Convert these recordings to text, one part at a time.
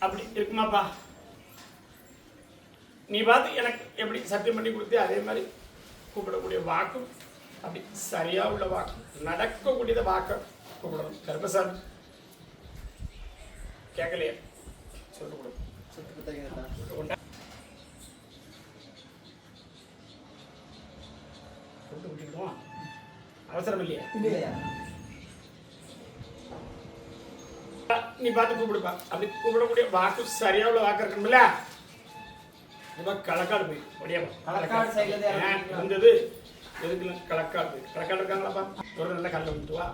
அப்படி இருக்குமாப்பா? நீ பார்த்து எனக்கு எப்படி சத்தியம் பண்ணி கொடுத்து அதே மாதிரி கூப்பிடக்கூடிய வாக்கும் அப்படி சரியா உள்ள வாக்கு, நடக்கக்கூடியத வாக்க கூப்பிடணும். கருப்பசாமி கேட்கலையே சொல்லிட்டு கொடு. அவசரம் இல்லையா? நீ பார்த்து கூப்பிடுப்பா. அப்படி கூப்பிடக்கூடிய வாக்கு சரியா உள்ள வாக்கு இருக்கணும்ல. களக்காடு போய் வந்தது எதுக்கு? களக்காடு போய் களக்காடு இருக்காங்களாப்பா, ஒரு நல்ல கல்ல விட்டுவா.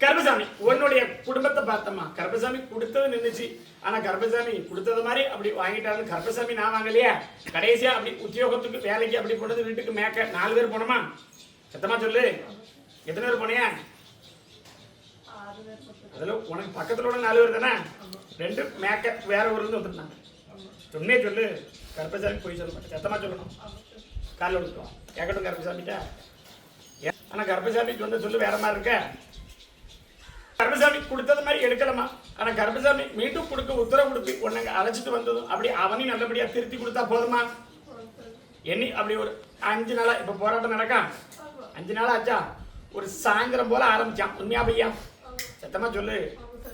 கருப்பசாமி உன்னுடைய குடும்பத்தை பார்த்தம்மா. கருப்பசாமி கொடுத்தது நின்றுச்சு. ஆனா கருப்பசாமி கொடுத்தது மாதிரி அப்படி வாங்கிட்டாரு. கருப்பசாமி நான் வாங்கலையா? கடைசியா அப்படி உத்தியோகத்துக்கு வேலைக்கு அப்படி போனது வீட்டுக்கு மேக்க 4 பேர் போனோமா? சத்தமா சொல்லு, எத்தனை பேர் போனியா? அதுல உனக்கு பக்கத்துல உள்ள 4 பேர் தானே. 2 மேக்க வேற ஊர்ல இருந்து வந்துருந்தாங்க. சொன்னே சொல்லு, கருப்பசாமி போய் சொல்ல மாட்டேன், சத்தமா சொல்லணும். காலில் விடுத்துவோம் கேட்கட்டும் கருப்பசாமிட்ட. ஆனா கருப்பசாமி சொன்ன சொல்லு வேற மாதிரி இருக்க. கருப்பசாமி கொடுத்தது மாதிரி எடுக்கலாமா? ஆனா கருப்பசாமி மீண்டும் கொடுக்க உத்தரவு கொடுத்து உன்னை அழைச்சிட்டு வந்ததும் அப்படி அவனையும் நல்லபடியா திருத்தி கொடுத்தா போதுமா? எண்ணி அப்படி ஒரு 5 நாளா இப்ப போராட்டம் நடக்கா. 5 நாளா ஆச்சா? ஒரு சாயந்தரம் போல ஆரம்பிச்சான். உண்மையா பையா? சத்தமா சொல்லு.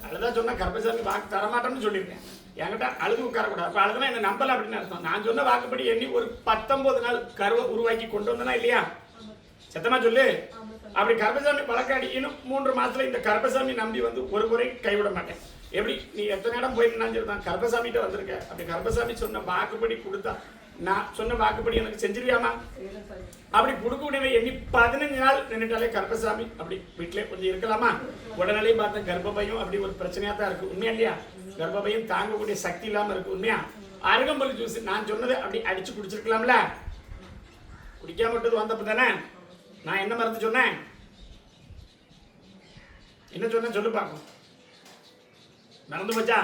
அதுதான் சொன்னா கருப்பசாமி வாக்கு தரமாட்டோம்னு சொல்லியிருக்கேன். என்கிட்ட அழுது உட்காரக்கூடாது. அப்ப அழுதுனா என்ன நம்பல அப்படின்னு அர்த்தம். நான் சொன்ன வாக்குப்படி எண்ணி ஒரு 19 நாள் கருவை உருவாக்கி கொண்டு வந்தனா இல்லையா? சத்தமா சொல்லு. அப்படி கருப்பசாமி வழக்காடி இன்னும் 3 மாசத்துல இந்த கருப்பசாமி நம்பி வந்து ஒரு முறை கைவிட மாட்டேன். எப்படி நீ எத்தனை இடம் போயிருந்தான் கருப்பசாமிகிட்ட வந்திருக்க. அப்படி கருப்பசாமி சொன்ன வாக்குப்படி கொடுத்தா நான் சொன்ன வாக்குப்படி எனக்கு செஞ்சிருவியாமா? அப்படி கொடுக்கக்கூடிய எண்ணி 15 நாள் நின்றுட்டாலே கருப்பசாமி அப்படி வீட்டிலே கொஞ்சம் இருக்கலாமா? உடனே பார்த்த கர்ப்பப்பையும் அப்படி ஒரு பிரச்சனையா தான் இருக்கு. உண்மையா இல்லையா? கர்ப்பப்பையும் தாங்கக்கூடிய சக்தி இல்லாம இருக்கு. உண்மையா? அருகம்புல் ஜூஸ் நான் சொன்னதை அப்படி அடிச்சு குடிச்சிருக்கலாம்ல. குடிக்காம விட்டது வந்தப்ப தானே. நான் என்ன மருந்து சொன்னேன்? என்ன சொன்ன சொல்லு பார்க்கும். மறந்து போச்சா?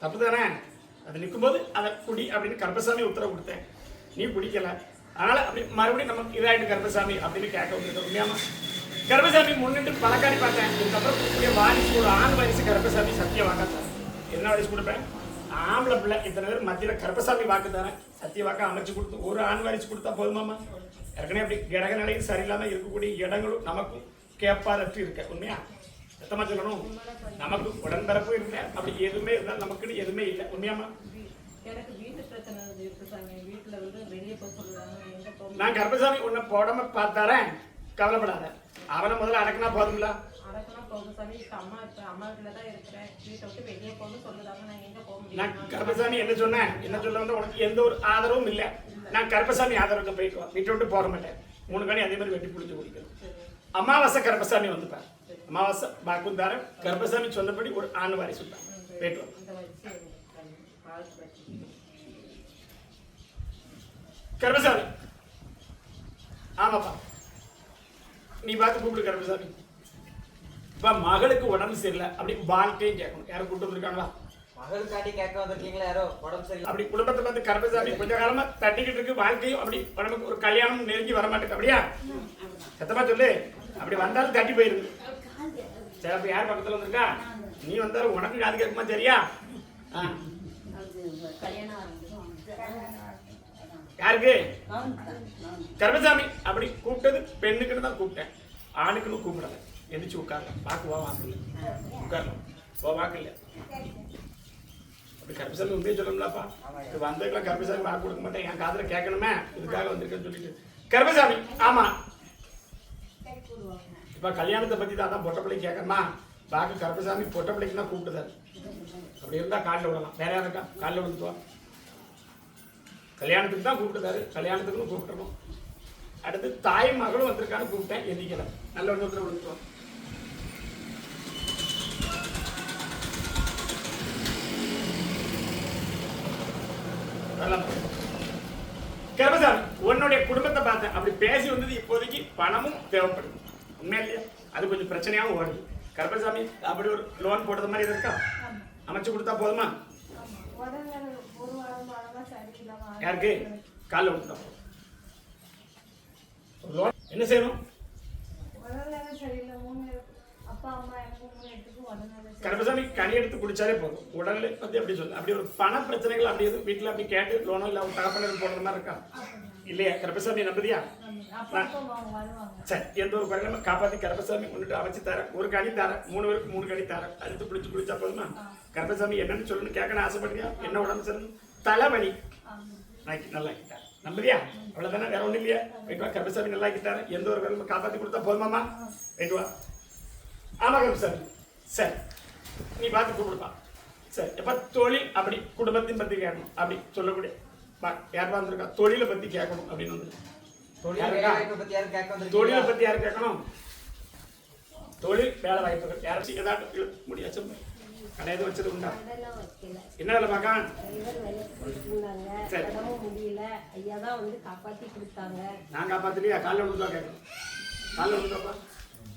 தப்பு தானே. அது நிற்கும்போது அதை குடி அப்படின்னு கருப்பசாமி உத்தரவு கொடுத்தேன். நீ குடிக்கல. அதனால அப்படி மறுபடியும் நமக்கு இதாயிட்டு கருப்பசாமி அப்படின்னு கேட்க வந்துட்டு. உண்மையாமா? கருப்பசாமி முன்னிட்டு பழக்காடி பார்த்தேன். இதுக்கப்புறம் கொடுக்கக்கூடிய வாரிசு ஒரு ஆண் வாரிசு கருப்பசாமி சத்தியம் வாக்காத்தான். என்ன வாரிசு கொடுப்பேன்? ஆம்பளை பிள்ளை இத்தனை பேர் மத்தியில கருப்பசாமி வாக்கு தானே. சத்திய வாக்கா அமைச்சு கொடுத்து ஒரு ஆண் வாரிசு கொடுத்தா போதுமாமா? ஏற்கனவே அப்படி கிரக நிலையும் சரியில்லாம இருக்கக்கூடிய இடங்களும் நமக்கும் கேட்பாதற்று இருக்க. உண்மையா? சத்தமா சொல்லணும். நமக்கு உடன்பிறப்பு இருந்த அப்படி எதுவுமே இருந்தாலும் நமக்கு எதுவுமே இல்லை. உண்மையாமா? நான் கருப்பசாமி உன்னை போடாம பார்த்தாரேன். கவலைப்படாத. அவனை முதல்ல அடக்கினா போதும்ல. நான் கருப்பசாமி என்ன சொன்னேன்? என்ன சொல்ல வந்து உனக்கு எந்த ஒரு ஆதரவும் இல்லை. நான் கருப்பசாமி ஆதரவுக்கு போயிட்டு வீட்டை விட்டு போட மாட்டேன். 3 கணி அதே மாதிரி வெட்டி புளிஞ்சு குடிக்கணும். அமாவாசை கருப்பசாமி வந்துப்பேன். அமாவாசை பாக்குந்தார கருப்பசாமி சொன்னபடி ஒரு ஆண் வாரிசு போயிட்டு கருப்பசாமி. ஆமாப்பா, நீ பார்த்து கூப்பிடு கருப்பசாமி. இப்ப மகளுக்கு உடம்பு சரியில்லை. அப்படி வாழ்க்கையும் கேட்கணும். யாரும் கூட்டு வந்திருக்காங்களா? மகளுக்காண்டி கேட்க வந்திருக்கீங்களா? யாரோ உடம்பு சரியில்லை அப்படி குடும்பத்தை பார்த்து கருப்பசாமி கொஞ்ச காலமா தட்டிக்கிட்டு இருக்கு. வாழ்க்கையும் அப்படி உடம்புக்கு ஒரு கல்யாணம் நெருங்கி வர மாட்டேங்குது. அப்படியா? சத்தமா சொல்லு. அப்படி வந்தாலும் தட்டி போயிருக்கு. சரி, அப்ப யார் பக்கத்துல வந்திருக்கா? நீ வந்தாலும் உனக்கு காது கேட்குமா? சரியா? யாருக்கு? கருப்பசாமி. அப்படி கூப்பிட்டது பெண்ணுக்குன்னு தான் கூப்பிட்டேன், ஆணுக்குன்னு கூப்பிடல. எந்திரிச்சு உட்காரல. வாக்கு வா வாக்கு உட்காரலாம். ஓ வாக்கு இல்லை. அப்படி கருப்பசாமி உண்மையை சொல்லணும்லப்பா. வந்ததுக்கெல்லாம் கருப்பசாமி வாக்கு கொடுக்க மாட்டேன். என் காதுல கேட்கணுமே, இதுக்காக வந்திருக்கேன்னு சொல்லிட்டு கருப்பசாமி. ஆமா, இப்ப கல்யாணத்தை பத்தி தான் பொட்ட பிள்ளைக்கு கேட்கணுமா? பாக்கு கருப்பசாமி பொட்ட பிள்ளைக்கு தான் கூப்பிட்டுதாரு. அப்படி இருந்தா காலில் விடலாம். வேற யாரும் இருக்கா? காலில் விழுந்துவா. கல்யாணத்துக்கு தான் கூப்பிட்டுதாரு. கல்யாணத்துக்குன்னு கூப்பிட்டுருக்கோம். அடுத்து தாய் மகளும் வந்திருக்கான்னு கூப்பிட்டேன். எதிக்கல. நல்ல ஒன்று விழுந்துட்டோம். கருப்பசாமி உன்னுடைய குடும்பத்தை பார்த்தேன். அப்படி பேசி வந்தது. இப்போதைக்கு பணமும் தேவைப்படுது. உண்மையா இல்லையா? அது கொஞ்சம் பிரச்சனையாகவும் ஓடுது. கருப்பசாமி அப்படி ஒரு லோன் போட்டது மாதிரி இருக்கா? அமைச்சு கொடுத்தா போதுமா? யாருக்கு? காலில் கொடுத்தா போதும். என்ன செய்யணும்? அப்பா அம்மா எடுத்துக்கு உடனே கருப்பசாமி கனி எடுத்து குடிச்சாலே போதும். உடல்ல பத்தி அப்படி சொல்லு. அப்படி ஒரு பண பிரச்சனைகள் அப்படி எதுவும் வீட்டுல அப்படி கேட்டு லோனோ இல்ல தகப்பனர் போடுற மாதிரி இருக்கா இல்லையா? கருப்பசாமி நம்புதியா? சரி, எந்த ஒரு குறையில காப்பாத்தி கருப்பசாமி முன்னிட்டு அமைச்சு தர. ஒரு கனி தர, 3 பேருக்கு 3 கனி தர. அடுத்து பிடிச்சு குடிச்சா போதுமா? கருப்பசாமி என்னன்னு சொல்லணும்னு கேட்கணும் ஆசைப்படுறியா? என்ன உடம்பு சரி? தலைவலி நல்லா ஆக்கிட்டார். நம்புதியா? அவ்வளவுதானே, வேற ஒண்ணும் இல்லையா? ரைட் வா, கருப்பசாமி நல்லா ஆக்கிட்டாரு. எந்த ஒரு குறையில காப்பாத்தி கொடுத்தா போதுமாமா? ரைட் வா. ஆமா கருப்பசாமி, சரி நீ பார்த்து கூப்பிடுப்பா. சரி, எப்ப தொழில் அப்படி குடும்பத்தின் பத்தி கேட்கணும் அப்படி சொல்லக்கூடிய யார் வந்திருக்கா? தொழிலை பத்தி கேட்கணும் அப்படின்னு வந்து தொழிலை பத்தி யாரு கேட்கணும்? தொழில் வேலை வாய்ப்புகள் யாராச்சும் ஏதாவது முடியாச்சும் கடையாது வச்சது உண்டா? என்ன வேலை பார்க்க? சரி, நான் காப்பாத்திலையா? காலைல விழுந்தா கேட்கணும். காலைல விழுந்தாப்பா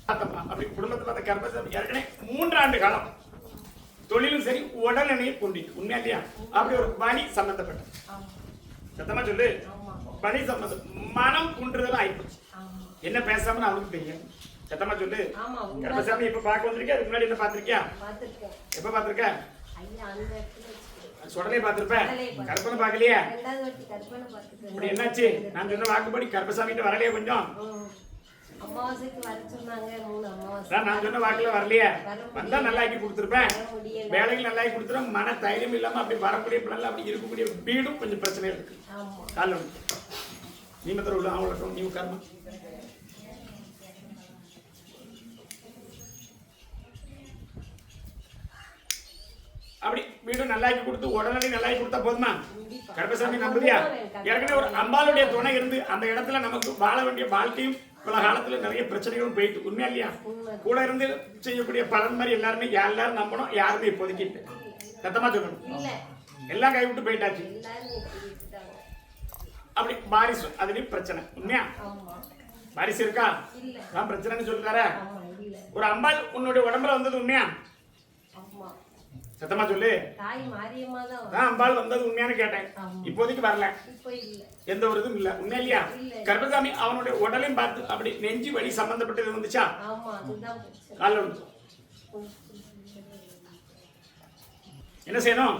பார்த்தப்பா அப்படி குடும்பத்தை பார்த்த கருப்பசாமி ஏற்கனவே 3 ஆண்டு காலம் தொழிலும் சரி உடல்நிலையை கொண்டிட்டு உண்மையா இல்லையா? அப்படி ஒரு பணி சம்பந்தப்பட்ட சத்தமா சொல்லு. பணி சம்பந்தம் மனம் குன்றுதல் ஆயிப்போச்சு. என்ன பேசாம அவனுக்கு தெரியும். சத்தமா சொல்லு. கருப்பசாமி இப்ப பார்க்க வந்திருக்கேன். அதுக்கு முன்னாடி என்ன பார்த்திருக்கியா? எப்ப பார்த்திருக்க? உடனே பார்த்திருப்பேன். கற்பனை பார்க்கலையா? இப்படி என்னாச்சு? நான் சொன்ன வாக்குப்படி கருப்பசாமி வரலையே கொஞ்சம்? அமாவாசைக்கு வர சொன்னாங்க 3 அமாவாசை. நான் சொன்ன வாக்குல வரலையே. வந்தா நல்லா ஆக்கி கொடுத்துருப்பேன். வேலைகள் நல்லா ஆக்கி கொடுத்துரும். மன தைரியம் இல்லாம அப்படி வரக்கூடிய பிள்ளைல அப்படி இருக்கக்கூடிய வீடும் கொஞ்சம் பிரச்சனை இருக்கு. கால நீ மாத்திரம் உள்ள அவங்களுக்கும் நீ உட்காரமா. அப்படி வீடு நல்லாக்கி கொடுத்து உடனடி நல்லாக்கி கொடுத்தா போதுமா? கருப்பசாமி நம்புதியா? ஏற்கனவே ஒரு அம்பாளுடைய துணை இருந்து அந்த இடத்துல நமக்கு வாழ வேண்டிய வாழ்க்கையும் பல காலத்துல நிறைய பிரச்சனைகளும் போயிட்டு உண்மையா இல்லையா? கூட இருந்து செய்யக்கூடிய பலன் மாதிரி எல்லாரும் நம்பணும். யாருமே இப்போதைக்கு சத்தமா சொல்லணும். எல்லாம் கைவிட்டு போயிட்டாச்சு. அப்படி வாரிசு அதுலயும் பிரச்சனை உண்மையா? வாரிசு இருக்கா? நான் பிரச்சனைன்னு சொல்றாரு. ஒரு அம்பாள் உன்னுடைய உடம்புல வந்தது உண்மையா? சத்தமா சொல்லு. அம்பாள் வந்தது உண்மையானு கேட்டேன். இப்போதைக்கு வரல. எந்த ஒரு இதுவும் இல்ல உண்மையா இல்லையா? கருப்பசாமி அவனுடைய உடலையும் பார்த்து அப்படி நெஞ்சு வலி சம்பந்தப்பட்டது வந்துச்சா? கால என்ன செய்யணும்?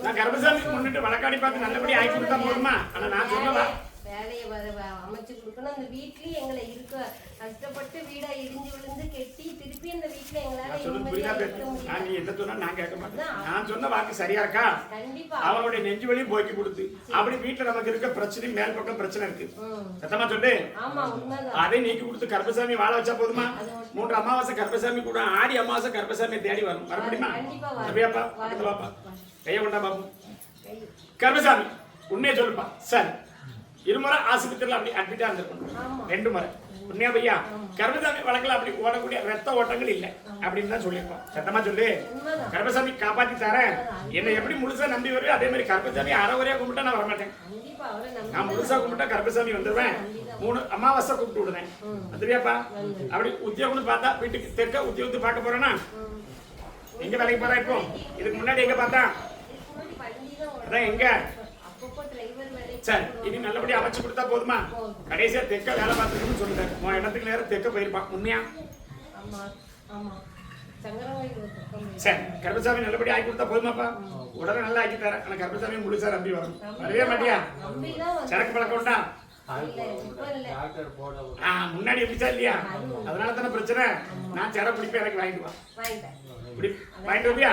நான் கருப்பசாமி முன்னிட்டு வழக்காடி பார்த்து நல்லபடி ஆக்கி கொடுத்தா போதுமா? ஆனா நான் சொன்னதா வேலையை அமைச்சு கொடுக்கணும். அந்த வீட்லயும் எங்களை இருக்க கஷ்டப்பட்டு வீடா இடிஞ்சு விழுந்து கெட்டி திருப்பி அந்த வீட்டுல எங்களால நீ என்ன சொன்னா நான் கேட்க மாட்டேன். நான் சொன்ன வாக்கு சரியா இருக்கா? அவனுடைய நெஞ்சு வலியும் போக்கி கொடுத்து அப்படி வீட்டுல நமக்கு இருக்க பிரச்சனை மேல் பக்கம் பிரச்சனை இருக்கு. சத்தமா சொல்லு. அதை நீக்கி கொடுத்து கருப்பசாமி வாழ வச்சா போதுமா? 3 அமாவாசை கருப்பசாமி கூட ஆடி அமாவாசை கருப்பசாமி தேடி வரும். வர முடியுமா? அப்படியாப்பா? பக்கத்துல வாப்பா. கைய கொண்டா பாப்போம். கருப்பசாமி உண்மையை சொல்லுப்பா. சரி, 2 முறை ஆஸ்பத்திரியில் அப்படி அட்மிட்டா இருந்திருக்கணும். 2 முறை உண்மையா பையா? கருப்பசாமி வழக்கில் அப்படி ஓடக்கூடிய ரத்த ஓட்டங்கள் இல்லை அப்படின்னு தான் சொல்லியிருக்கோம். சத்தமா சொல்லு. கருப்பசாமி காப்பாத்தி தரேன். என்னை எப்படி முழுசா நம்பி வருது அதே மாதிரி கருப்பசாமி அறவரையா கும்பிட்டா நான் வரமாட்டேன். நான் முழுசா கும்பிட்டா கருப்பசாமி வந்துடுவேன். 3 அமாவாசை கூப்பிட்டு விடுவேன். வந்துருவியாப்பா? அப்படி உத்தியோகம்னு பார்த்தா வீட்டுக்கு தெற்க உத்தியோகத்தை பார்க்க போறேன்னா எங்க வேலைக்கு போறா? இப்போ இதுக்கு முன்னாடி எங்க பார்த்தா? அதான் எங்க? சரி, இனி நல்லபடி அமைச்சு கொடுத்தா போதுமா? கடைசியா தெற்க வேலை பார்த்துக்கணும்னு சொல்லிட்டாரு. உன் இடத்துக்கு நேரம் தெற்க போயிருப்பான் உண்மையா? சரி, கருப்பசாமி நல்லபடி ஆக்கி கொடுத்தா போதுமாப்பா? உடனே நல்லா ஆக்கி தரேன். ஆனா கருப்பசாமி முழுசா நம்பி வரும். வரவே மாட்டியா? சரக்கு பழக்கம் உண்டா? முன்னாடி எப்படிச்சா இல்லையா? அதனால தானே பிரச்சனை. நான் சர பிடிப்பேன், எனக்கு வாங்கிட்டு வா. வாங்கிட்டு வருவியா?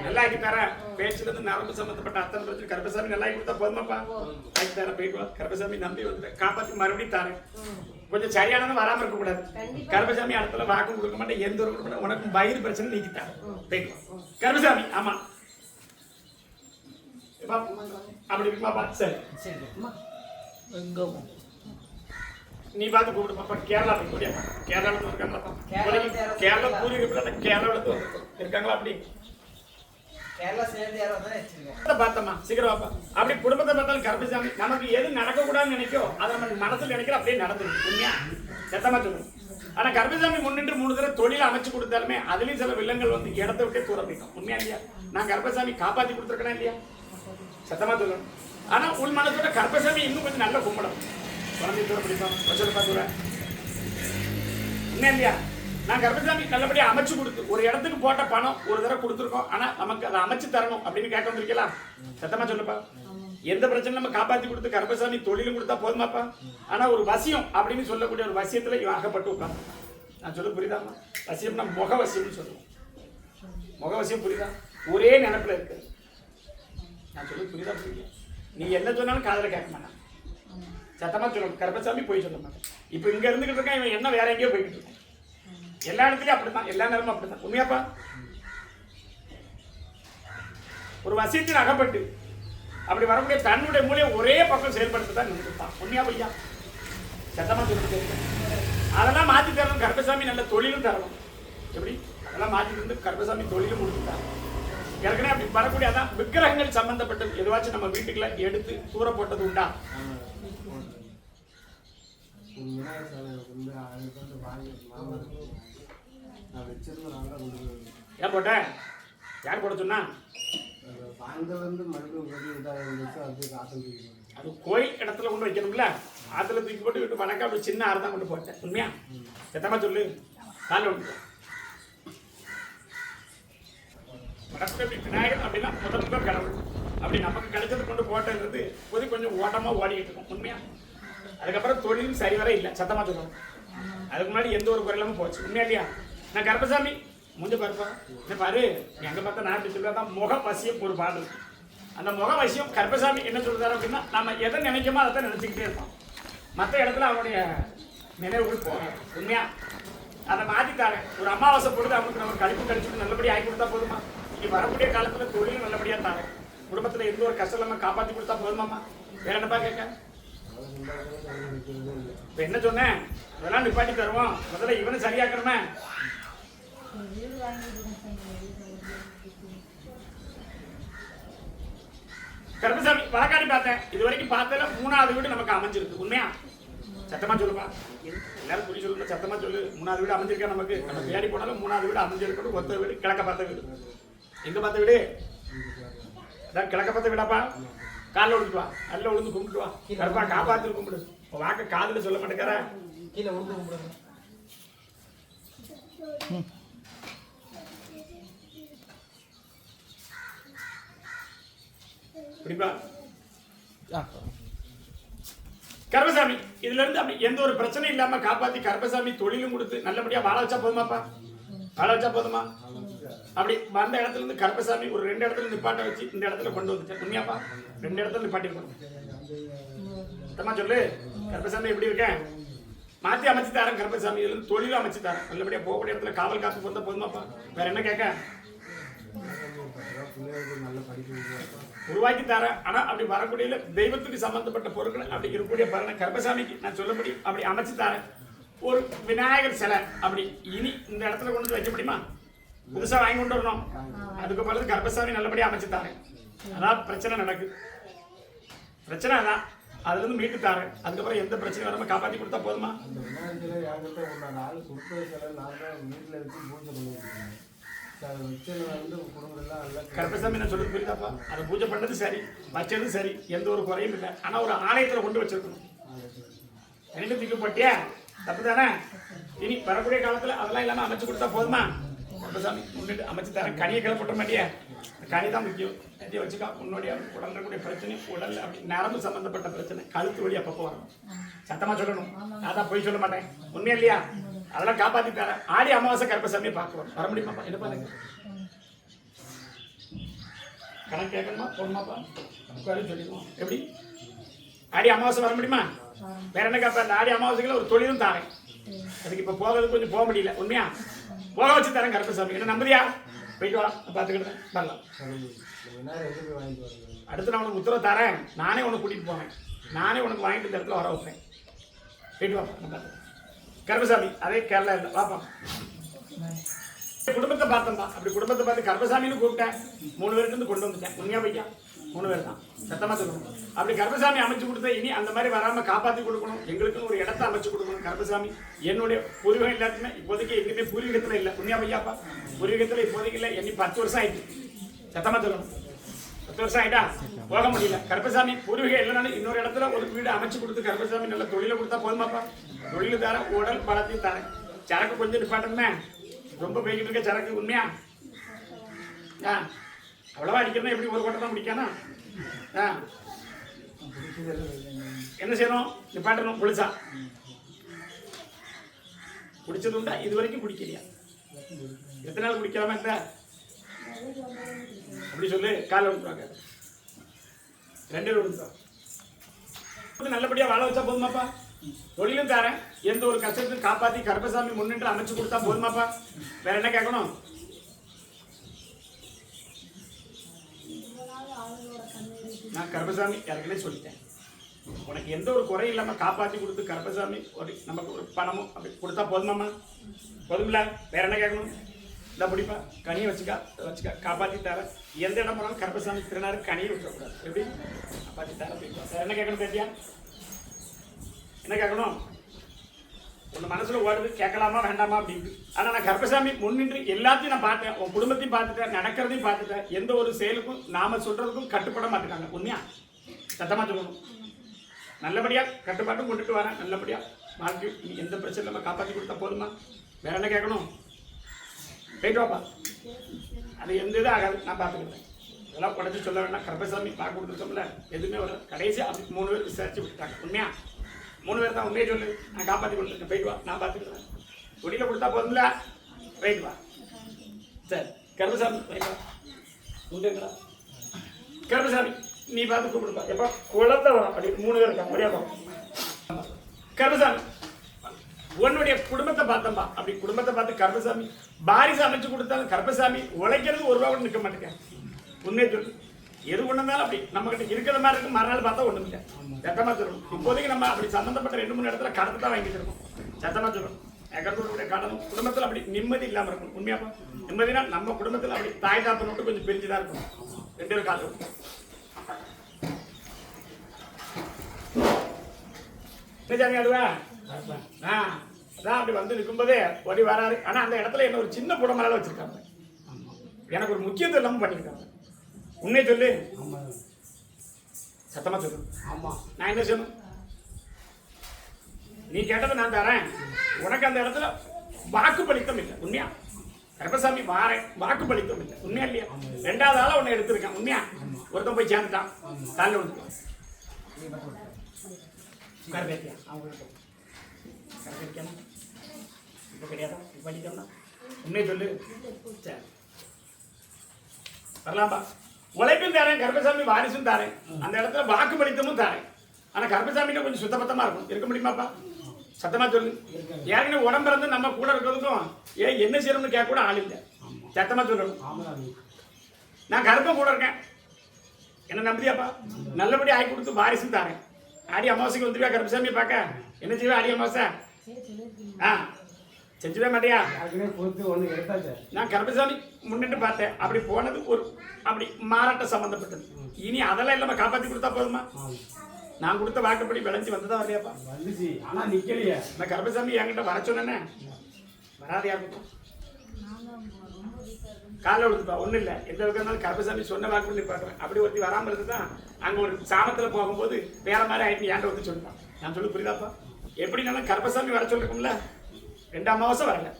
நல்லா ஆக்கி தரேன். பேச்சுல இருந்து நரம்பு சம்பந்தப்பட்ட அத்தனை பிரச்சனை கருப்பசாமி நல்லா ஆக்கி கொடுத்தா போதுமாப்பா? ஆக்கி தரேன். போயிட்டு வா. கருப்பசாமி நம்பி வந்து காப்பாத்தி மறுபடியும் தரேன். கொஞ்சம் சரியானது வராம இருக்க கூடாது. கருப்பசாமி இடத்துல வாக்கும் கொடுக்க மாட்டேன். எந்த ஒரு உனக்கு வயிறு பிரச்சனை நீக்கித்தாரு. போயிட்டு வா. கருப்பசாமி ஆமா அப்படி இருக்குமாப்பா? சரி நீ பார்த்து கூப்பிடு பாப்பா. கேரளா போய் கேரளாவில் இருக்காங்களாப்பா? கேரளா பூரி கேரளாவில் இருக்காங்களா? அப்படி பார்த்தமா சீக்கிரம் வாப்பா. அப்படி குடும்பத்தை பார்த்தாலும் கருப்பசாமி நமக்கு எது நடக்கக்கூடாதுன்னு நினைக்கோ அதை நம்ம மனசுல நினைக்கிற அப்படியே நடந்துருக்கு. உண்மையா? சத்தமா சொல்லணும். ஆனா கருப்பசாமி முன்னின்று 3 தடவை தொழில் அமைச்சு கொடுத்தாலுமே அதுலயும் சில வில்லங்கள் வந்து இடத்தை விட்டே தூர போயிடும். உண்மையா இல்லையா? நான் கருப்பசாமி காப்பாத்தி கொடுத்துருக்கேனா இல்லையா? சத்தமா சொல்லணும். ஆனா உள் மனசோட கருப்பசாமி இன்னும் கொஞ்சம் நல்லா கும்பிடும். குழந்தை தூரம் பிடிப்பான். வசதி பார்த்துறேன். என்ன இல்லையா? நான் கருப்பசாமி நல்லபடியா அமைச்சு கொடுத்து ஒரு இடத்துக்கு போட்ட பணம் ஒரு தடவை கொடுத்துருக்கோம். ஆனா நமக்கு அதை அமைச்சு தரணும் அப்படின்னு கேட்க வந்திருக்கலாம். சத்தமா சொல்லுப்பா. எந்த பிரச்சனை நம்ம காப்பாத்தி கொடுத்து கருப்பசாமி தொழிலும் கொடுத்தா போதுமாப்பா. ஆனா ஒரு வசியம் அப்படின்னு சொல்லக்கூடிய ஒரு வசியத்துல இவன் ஆகப்பட்டு உட்காந்து. நான் சொல்ல புரியுதாமா? வசியம்னா முகவசியம்னு சொல்லுவோம். முகவசியம் புரியுதா? ஒரே நினைப்புல இருக்கு. நான் சொல்ல புரியுதா? புரியுது. நீ என்ன சொன்னாலும் காதல கேட்க மாட்டான். சத்தமா சொல்லணும். கருப்பசாமி போய் சொல்ல மாட்டேன். இப்ப இங்க இருந்துகிட்டு இருக்கான், இவன் என்ன வேற எங்கேயோ போய்கிட்டு இருக்கான். எல்லா இடத்துலயும் அப்படித்தான், எல்லா நேரமும் அப்படித்தான். உண்மையாப்பா? ஒரு வசியத்தில் அகப்பட்டு அப்படி வரக்கூடிய தன்னுடைய மூலையை ஒரே பக்கம் செயல்படுத்ததான் நினைப்பான். உண்மையா பையா? சத்தமா சொல்லிட்டு அதெல்லாம் மாற்றி தரணும். கருப்பசாமி நல்ல தொழிலும் தரணும். எப்படி அதெல்லாம் மாற்றி தந்து கருப்பசாமி தொழிலும் கொடுத்துட்டாங்க. ஏற்கனவே அப்படி வரக்கூடிய அதான் விக்கிரகங்கள் சம்பந்தப்பட்டது எதுவாச்சும் நம்ம வீட்டுக்குள்ள எடுத்து தூர போட்டது உண்டா? ஏன் போட்ட? யார் போட சொன்னா? அது கோயில் இடத்துல கொண்டு வைக்கணும்ல. ஆத்துல தூக்கி போட்டு விட்டு வணக்கம் அப்படி சின்ன ஆறு தான் கொண்டு போட்டேன். உண்மையா? சத்தமா சொல்லு. கால ஒன்று விநாயகர் அப்படின்னா முதல் கடவுள். அப்படி நமக்கு கிடைச்சது கொண்டு போட்டது பொது கொஞ்சம் ஓட்டமா ஓடிக்கிட்டு இருக்கும். உண்மையா? அதுக்கப்புறம் தொழிலும் சரிவர இல்லை. சத்தமா சொல்லணும். அதுக்கு முன்னாடி எந்த ஒரு குறையிலாம போச்சு. உண்மையா இல்லையா? நான் கருப்பசாமி முஞ்ச பாருப்பா. என்ன பாரு, எங்க பார்த்தா நான் இப்படி சொல்லுவேன். முக வசியம் ஒரு பாடல். அந்த முக வசியம் கருப்பசாமி என்ன சொல்றாரு அப்படின்னா, நம்ம எதை நினைக்கமோ அதை நினைச்சுக்கிட்டே இருப்போம். மற்ற இடத்துல அவனுடைய நினைவுகள் போகிறோம். உண்மையா? அதை மாற்றித்தாரேன். ஒரு அமாவாசை பொழுது அவனுக்கு நம்ம கழிப்பு கழிச்சுட்டு நல்லபடியாக ஆகி கொடுத்தா போதுமா? இங்கே வரக்கூடிய காலத்தில் தொழிலும் நல்லபடியாக தாரேன். குடும்பத்தில் எந்த ஒரு கஷ்டம் இல்லாமல் காப்பாற்றி கொடுத்தா போதுமாம்மா? வேற என்னப்பா கேட்க? இப்போ என்ன சொன்னேன்? அதெல்லாம் நிப்பாட்டி தருவோம். முதல்ல இவனை சரியாக்கணுமே. கருப்பசாமி வழக்காடி பார்த்தேன். இது வரைக்கும் பார்த்ததுல 3வது வீடு நமக்கு அமைஞ்சிருக்கு. உண்மையா? சத்தமா சொல்லுப்பா. எல்லாரும் புரிய சொல்லணும். சத்தமா சொல்லு. 3வது வீடு அமைஞ்சிருக்கா நமக்கு? நம்ம தேடி போனாலும் 3வது வீடு அமைஞ்சிருக்கணும். ஒத்த வீடு கிழக்க பார்த்த வீடு. எங்க பார்த்த வீடு? அதான் கிழக்க பார்த்த வீடாப்பா. காலில் விழுந்துட்டு வா. அதில் விழுந்து கும்பிட்டு வா. கருப்பா காப்பாத்து கும்பிடு. வாக்க காதுல சொல்ல மாட்டேங்கார. கீழே விழுந்து கும்பிடுங்க. கருப்பசாமி இதுல இருந்து அப்படி எந்த ஒரு பிரச்சனையும் இல்லாம காப்பாத்தி கருப்பசாமி தொழிலும் கொடுத்து நல்லபடியா வாழ வச்சா போதுமாப்பா? வாழ வச்சா போதுமா? அப்படி வந்த இடத்துல இருந்து கருப்பசாமி ஒரு 2 இடத்துல நிப்பாட்ட வச்சு இந்த இடத்துல கொண்டு வந்துட்டேன். உண்மையாப்பா? 2 இடத்துல நிப்பாட்டி இருக்கணும். சுத்தமா சொல்லு. கருப்பசாமி எப்படி இருக்கேன்? மாத்தி அமைச்சு தரேன். கருப்பசாமி இதுல இருந்து தொழிலும் அமைச்சு தரேன். நல்லபடியா போகக்கூடிய இடத்துல காவல் காத்து போந்தா போதுமாப்பா? வேற என்ன கேட்க? உருவாக்கி தரேன். ஆனா அப்படி வரக்கூடிய தெய்வத்துக்கு சம்பந்தப்பட்ட பொருட்கள் அப்படி இருக்கக்கூடிய பாருங்க கருப்பசாமிக்கு நான் சொல்லப்படி அப்படி அமைச்சு தரேன். ஒரு விநாயகர் சிலை அப்படி இனி இந்த இடத்துல கொண்டு வந்து வைக்க முடியுமா? புதுசா வாங்கி கொண்டு வரணும். அதுக்கு பிறகு கருப்பசாமி நல்லபடியா அமைச்சு தரேன். அதான் பிரச்சனை நடக்குது. பிரச்சனை அதான். அதுல இருந்து மீட்டு தரேன். அதுக்கப்புறம் எந்த பிரச்சனையும் வராம காப்பாத்தி கொடுத்தா போதுமா? கருப்பசாமி நான் சொல்றது புரியுதாப்பா? அதை பூஜை பண்ணது சரி, வச்சது சரி, எந்த ஒரு குறையும் இல்லை. ஆனா ஒரு ஆலயத்துல கொண்டு வச்சிருக்கணும். ரெண்டு திக்கு போட்டியா? தப்பு தானே? இனி வரக்கூடிய காலத்துல அதெல்லாம் இல்லாம அமைச்சு கொடுத்தா போதுமா? கருப்பசாமி முன்னிட்டு அமைச்சு தரேன். கனியை கிளப்பட்ட மாட்டியா? கனி தான் முக்கியம். கட்டியை வச்சுக்கா. உன்னுடைய உடல் இருக்கக்கூடிய பிரச்சனை, உடல் அப்படி நரம்பு சம்பந்தப்பட்ட பிரச்சனை, கழுத்து வழி அப்பப்போ வரணும். சத்தமா சொல்லணும். அதான் போய் சொல்ல மாட்டேன். உண்மையா இல்லையா? அதெல்லாம் காப்பாத்தி தரேன். ஆடி அமாவாசை கருப்பசாமியை பார்க்க வர முடியுமாப்பா? என்ன பாருங்க. கணக்கு கேட்கணுமா? போகணுமாப்பா? சொல்லிடுவோம். எப்படி ஆடி அமாவாசை வர முடியுமா? வேற என்ன கேட்பேன்? அந்த ஆடி அமாவாசைக்குள்ள ஒரு தொழிலும் தாரேன். அதுக்கு இப்ப போகிறது கொஞ்சம் போக முடியல. உண்மையா? போக வச்சு தரேன். கருப்பசாமி என்ன நம்புறியா? போயிட்டு வா. பார்த்துக்கிட்டேன். வரலாம். அடுத்து நான் உனக்கு உத்தரவு தரேன். நானே உனக்கு கூட்டிட்டு போவேன். நானே உனக்கு வாங்கிட்டு இந்த இடத்துல வர வைப்பேன். போயிட்டு வா. கருப்பசாமி அதே கேரளா இல்லை. பாப்பா குடும்பத்தை பார்த்தோம் தான். அப்படி குடும்பத்தை பார்த்து கருப்பசாமின்னு கூப்பிட்டேன். 3 பேருக்கு இருந்து கொண்டு வந்துட்டேன். உண்மையா பையா? 3 பேர் தான். சத்தமா சொல்லணும். அப்படி கருப்பசாமி அமைச்சு கொடுத்தா இனி அந்த மாதிரி வராம காப்பாற்றி கொடுக்கணும். எங்களுக்குன்னு ஒரு இடத்த அமைச்சு கொடுக்கணும். கருப்பசாமி என்னுடைய பூர்வீகம் எல்லாத்துக்குமே இப்போதைக்கு எங்கேயுமே பூர்வீகத்துல இல்லை. உண்மையா பையாப்பா? பூர்வீகத்துல இப்போதைக்கு இல்லை. எண்ணி 10 வருஷம் ஆயிடுச்சு. சத்தமா சொல்லணும். 10 வருஷம் ஆயிட்டா போக முடியல. கருப்பசாமி பூர்வீகம் இல்லைனாலும் இன்னொரு இடத்துல ஒரு வீடு அமைச்சு கொடுத்து கருப்பசாமி நல்ல தொழிலை கொடுத்தா போதுமாப்பா? தொழில் தரேன். உடல் பலத்தையும் தரேன். சரக்கு கொஞ்சம் நிப்பாட்டணுமே, ரொம்ப போய்கிட்டு இருக்க சரக்கு உண்மையா? ஆ அவ்வளவா அடிக்கணும், எப்படி ஒரு கொட்டை தான் முடிக்கணும்? ஆ என்ன செய்யணும்? நிப்பாட்டணும். குளிச்சா குடிச்சது உண்டா? இது வரைக்கும் குடிக்கலையா? எத்தனை நாள் குடிக்காம இருந்த? அப்படி சொல்லு. காலை விடுவாங்க, 2 விடுவோம். நல்லபடியா வாழ வச்சா போதுமாப்பா? தொழிலும் தரேன், எந்த ஒரு கஷ்டத்தையும் காப்பாத்தி கருப்பசாமி முன்னின்று அமைச்சு கொடுத்தா போதுமாப்பா? வேற என்ன கேட்கணும்? நான் கருப்பசாமி ஏற்கனவே சொல்லிட்டேன், உனக்கு எந்த ஒரு குறையும் இல்லாம காப்பாற்றி கொடுத்து கருப்பசாமி ஒரு நமக்கு ஒரு பணமும் அப்படி கொடுத்தா போதுமாம்மா? போதுமில்ல? வேற என்ன கேட்கணும்? இந்த பிடிப்பா, கனியை வச்சுக்கா காப்பாற்றி தர. எந்த இடம் போனாலும் கருப்பசாமி திருநாறு கனியை விட்டுறக்கூடாது. எப்படி காப்பாற்றி தர? வேற என்ன கேட்கணும்? பேட்டியா என்ன கேட்கணும்? உன் மனசுல ஓடுது, கேட்கலாமா வேண்டாமா அப்படின்ட்டு. ஆனா நான் கருப்பசாமி முன்னின்று எல்லாத்தையும் நான் பார்த்தேன், உன் குடும்பத்தையும் பார்த்துட்டேன், நடக்கிறதையும் பார்த்துட்டேன். எந்த ஒரு செயலுக்கும் நாம சொல்றதுக்கும் கட்டுப்பட மாட்டேங்காங்க. உண்மையா சத்தமா சொல்லணும். நல்லபடியா கட்டுப்பாட்டும் கொண்டுட்டு வரேன். நல்லபடியா வாழ்க்கை எந்த பிரச்சனை நம்ம காப்பாற்றி கொடுத்தா போதுமா? வேற என்ன கேட்கணும்? போயிட்டு வாப்பா. அது எந்த இதுவும் ஆகாது, நான் பார்த்துக்கிறேன். இதெல்லாம் உடச்சி சொல்ல வேண்டாம். கருப்பசாமி பார்க்க கொடுத்துருக்கோம்ல, எதுவுமே வர. கடைசி அப்படி 3 பேர் விசாரிச்சு விட்டாங்க. உண்மையா 3 பேர் தான். உண்மையை சொல்லு, நான் காப்பாற்றி கொடுத்துருக்கேன். போயிட்டு வா, நான் பார்த்துக்கிறேன். தொழில கொடுத்தா போதும்ல, போயிட்டு வா. சரி கருப்பசாமி போயிட்டு வா. உண்டுங்களா கருப்பசாமி? நீ பார்த்து கூப்பிடுப்பா. எப்போ குளத்தை வரும் அப்படி 3 பேர் இருக்காங்க. முடியாதோ கருப்பசாமி உன்னுடைய குடும்பத்தை பார்த்தம்பா. அப்படி குடும்பத்தை பார்த்து கருப்பசாமி பாரிசு அமைச்சு கொடுத்தாலும் கருப்பசாமி உழைக்கிறது 1 ரூபா கூட நிற்க மாட்டேங்க. உண்மையை சொல்லு. எது ஒண்ணு இருந்தாலும் அப்படி நம்ம கிட்ட இருக்கிற மாதிரி இருக்கு, மறுநாள் பார்த்தா ஒண்ணும் இல்லை. சத்தமா சொல்லணும். இப்போதைக்கு நம்ம அப்படி சம்பந்தப்பட்ட 2-3 இடத்துல கடத்தை தான் வாங்கிட்டு இருக்கோம். சத்தமா சொல்லணும். கடனுடைய கடனும் குடும்பத்தில் அப்படி நிம்மதி இல்லாமல் இருக்கும். உண்மையாப்பா? நிம்மதினா நம்ம குடும்பத்தில் அப்படி தாய் தாப்பை விட்டு கொஞ்சம் பிரிஞ்சுதான் இருக்கும். 2 பேரும் காலம் அடுவா. அதான் அப்படி வந்து நிற்கும்போதே ஒடி வராரு. ஆனா அந்த இடத்துல என்ன ஒரு சின்ன புடமலால வச்சிருக்காங்க. எனக்கு ஒரு முக்கியத்துவம் இல்லாமல் பண்ணியிருக்காங்க. உண்மையை சொல்லு. சத்தமா சொல்லு. ஆமா நான் என்ன சொல்லணும்? நீ கேட்டதை நான் தரேன். உனக்கு அந்த இடத்துல வாக்கு பலித்தம் இல்லை. உண்மையா? கருப்பசாமி வாரேன், வாக்கு பலித்தம் இல்லை. உண்மையா இல்லையா? 2வது ஆளா உன்னை எடுத்திருக்கேன். உண்மையா? ஒருத்தன் போய் சேர்ந்துட்டான், காலில் விழுந்துட்டான். இப்போ கிடையாதா? பண்ணிட்டோம்னா உண்மையை சொல்லு. சரி வரலாம்பா. உழைப்பும் தரேன், கருப்பசாமி வாரிசும் தரேன், அந்த இடத்துல வாக்கு பலித்தமும் தரேன். ஆனா கருப்பசாமிக்கு கொஞ்சம் சுத்தபத்தமா இருக்கும். இருக்க முடியுமாப்பா? சத்தமா சொல்லு. ஏற்கனவே உடம்பு இருந்து நம்ம கூட இருக்கிறதுக்கும் என்ன செய்யணும்னு கேட்க கூட ஆள் இல்லை. சத்தமா சொல்லணும். நான் கருப்பம் கூட இருக்கேன், என்ன நம்பியாப்பா? நல்லபடியா ஆகி கொடுத்து வாரிசும் தரேன். ஆடி அமாவாசைக்கு வந்துருவா கருப்பசாமியை பார்க்க? என்ன செய்வா ஆடி அமாவாசை? செஞ்சுவே மாட்டியா? நான் கருப்பசாமி முன்னிட்டு பார்த்தேன். அப்படி போனது ஒரு அப்படி மாறாட்ட சம்பந்தப்பட்டது. இனி அதெல்லாம் இல்லாம காப்பாத்தி கொடுத்தா போதுமா? நான் கொடுத்த வாக்குப்படி விளைஞ்சு வந்ததா வரலையாப்பா? ஆனா நிக்கலையே. நான் கருப்பசாமி என்கிட்ட வர சொன்னேன்னு வராது. யாருக்கும் காலைல விடுத்துப்பா. ஒன்றும் இல்லை, எந்த இருந்தாலும் கருப்பசாமி சொன்ன வாக்குப்படி பார்க்குறேன். அப்படி ஒருத்தி வராமல் இருந்துதான் அங்கே ஒரு சாமத்தில் போகும்போது வேற மாதிரி ஆயிட்டு ஏன்ட்ட வந்து சொல்லிட்டான். நான் சொல்லு புரியுதாப்பா? எப்படினாலும் கருப்பசாமி வர சொல்லிருக்கும்ல. 2 அமாவாசை வரல.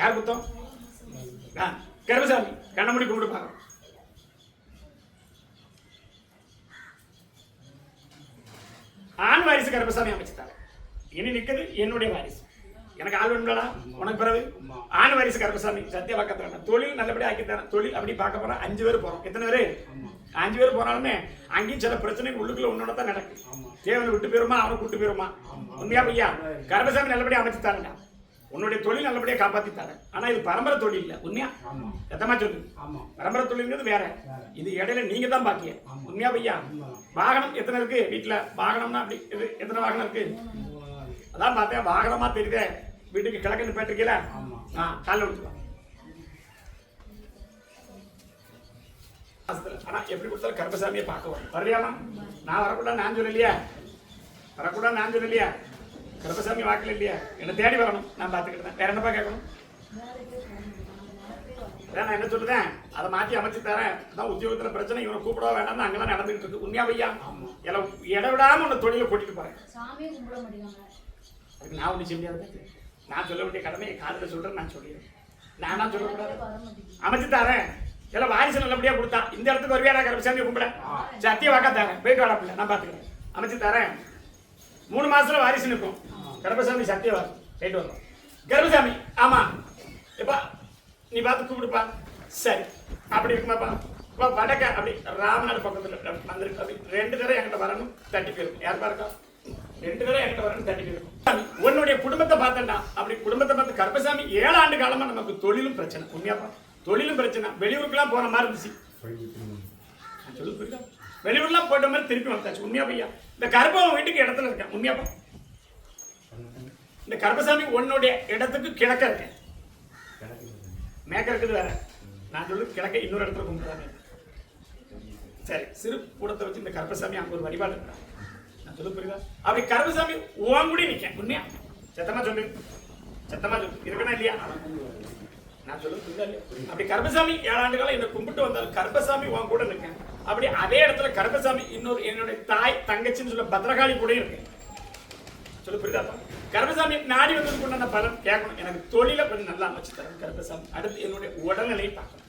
யார் குத்தம்? கருப்பசாமி. கண்ண மூடி கும்பிடு பார்க்கணும். ஆண் வாரிசு கருப்பசாமி அமைச்சுட்டாங்க. இனி நிற்கிறது என்னுடைய வாரிசு. எனக்கு ஆள் வேணுங்களா? உனக்கு பிறகு ஆண் வாரிசு கருப்பசாமி சத்திய பக்கத்துல தொழில் நல்லபடியா ஆக்கி தரேன். தொழில் அப்படி பார்க்க போறோம். 5 பேர் போறோம். எத்தனை பேரு? 5 பேர் போனாலுமே அங்கேயும் சில பிரச்சனைகள் உள்ளுக்குள்ள உன்னோட தான் நடக்கும். தேவனை விட்டு போயிருமா, அவனை கூட்டு போயிருமா? உண்மையா பையா? கருப்பசாமி நல்லபடியா அமைச்சு தாருங்க. உன்னுடைய தொழில் நல்லபடியா காப்பாத்தி தரேன். ஆனா இது பரம்பரை தொழில் இல்லை. உண்மையா? எத்தமா சொல்லு. பரம்பரை தொழில்ங்கிறது வேற, இது இடையில நீங்க தான் பாக்கிய. உண்மையா பையா? வாகனம் எத்தனை இருக்கு வீட்டுல? வாகனம்னா அப்படி எத்தனை வாகனம் இருக்கு? அதான் பார்த்தேன், வாகனமா தெரியுதே. வீட்டுக்கு கிழக்கு போயிட்டுருக்கீல? காலைல விட்டுருவாங்க. ஆனா எப்படி கொடுத்தாலும் கருப்பசாமியை பார்க்க வரும். வர்றியாமா? நான் வரக்கூடாது நான் சொல்லலையா? வரக்கூடாது நான் சொல்லலையா? கருப்பசாமி வாக்கில் இல்லையா? என்னை தேடி வரணும், நான் பார்த்துக்கிட்டேன். வேற என்னப்பா கேட்கணும்? நான் என்ன சொல்லுதேன், அதை மாற்றி அமைச்சு தரேன். அதான் உத்தியோகத்தில் பிரச்சனை, இவனை கூப்பிட வேண்டாம்னு அங்கெல்லாம் நடந்துகிட்டு இருக்கு. உண்மையா பையா? இடம் விடாம உன்னை தொழிலை கூட்டிட்டு போறேன். அதுக்கு நான் ஒன்றும் செய்ய முடியாது. நான் சொல்ல வேண்டிய கடமை காதில் சொல்றேன், நான் சொல்லிடுறேன். நானா சொல்லக்கூடாது? அமைச்சு தரேன். எல்லாம் வாரிசு நல்லபடியா கொடுத்தா இந்த இடத்துக்கு வருவியாடா கருப்பசாமி கும்பிட? சத்திய வாக்கா தரேன், போயிட்டு வாடா பிள்ளை, நான் பாத்துக்கிறேன். அமைச்சு தரேன். 3 மாசத்துல வாரிசு நிற்கும். கருப்பசாமி சத்திய வாக்கு, போயிட்டு வரோம். கருப்பசாமி ஆமா எப்பா நீ பார்த்து கூப்பிடுப்பா. சரி அப்படி இருக்குமாப்பா? இப்போ வடக்க அப்படி ராமநாடு பக்கத்துல வந்துருக்கு. அப்படி 2 தடவை என்கிட்ட வரணும், தட்டி போயிருக்கும். யார் பாருக்கா? 2 தடவை என்கிட்ட வரணும், தட்டி போயிருக்கும். உன்னுடைய குடும்பத்தை பார்த்தேன்டா. அப்படி குடும்பத்தை பார்த்து கருப்பசாமி 7 ஆண்டு காலமா நமக்கு தொழிலும் பிரச்சனை. உண்மையாப்பா தொழிலும் பிரச்சனை. வெளியூருக்குலாம் போன மாதிரி இருந்துச்சு. சொல்லு புரியுதா? வெளியூர்லாம் போட்ட மாதிரி திருப்பி வந்தாச்சு. உண்மையா பையா? இந்த கருப்பவன் வீட்டுக்கு இடத்துல இருக்கேன். உண்மையாப்பா? இந்த கருப்பசாமி உன்னுடைய இடத்துக்கு கிழக்க இருக்கேன். மேக்க இருக்குது வேற. நான் சொல்லு கிழக்க இன்னொரு இடத்துல கும்பிடுறாங்க. சரி சிறு கூடத்தை வச்சு இந்த கருப்பசாமி அங்க ஒரு வழிபாடு இருக்கிறான். நான் சொல்லு புரியுதா? அப்படி கருப்பசாமி உன் கூட நிற்கேன். உண்மையா? சத்தமா சொல்லு, சத்தமா சொல்லு. இருக்கனா இல்லையா? நான் சொல்ல புரியுதா இல்லையா? அப்படி கருப்பசாமி 7 ஆண்டு காலம் என்னை கும்பிட்டு வந்தாலும் கருப்பசாமி உன் கூட இருக்கேன். அப்படி அதே இடத்துல கருப்பசாமி இன்னொரு என்னுடைய தாய் தங்கச்சின்னு சொல்ல பத்ரகாளி கூட இருக்கேன். சொல்லு புரியுதா? கருப்பசாமி நாடி வந்தது கொண்டு அந்த பலன் கேட்கணும். எனக்கு தொழிலை கொஞ்சம் நல்லா அமைச்சு தரேன் கருப்பசாமி. அடுத்து என்னுடைய உடல்நிலையை பார்க்கணும்.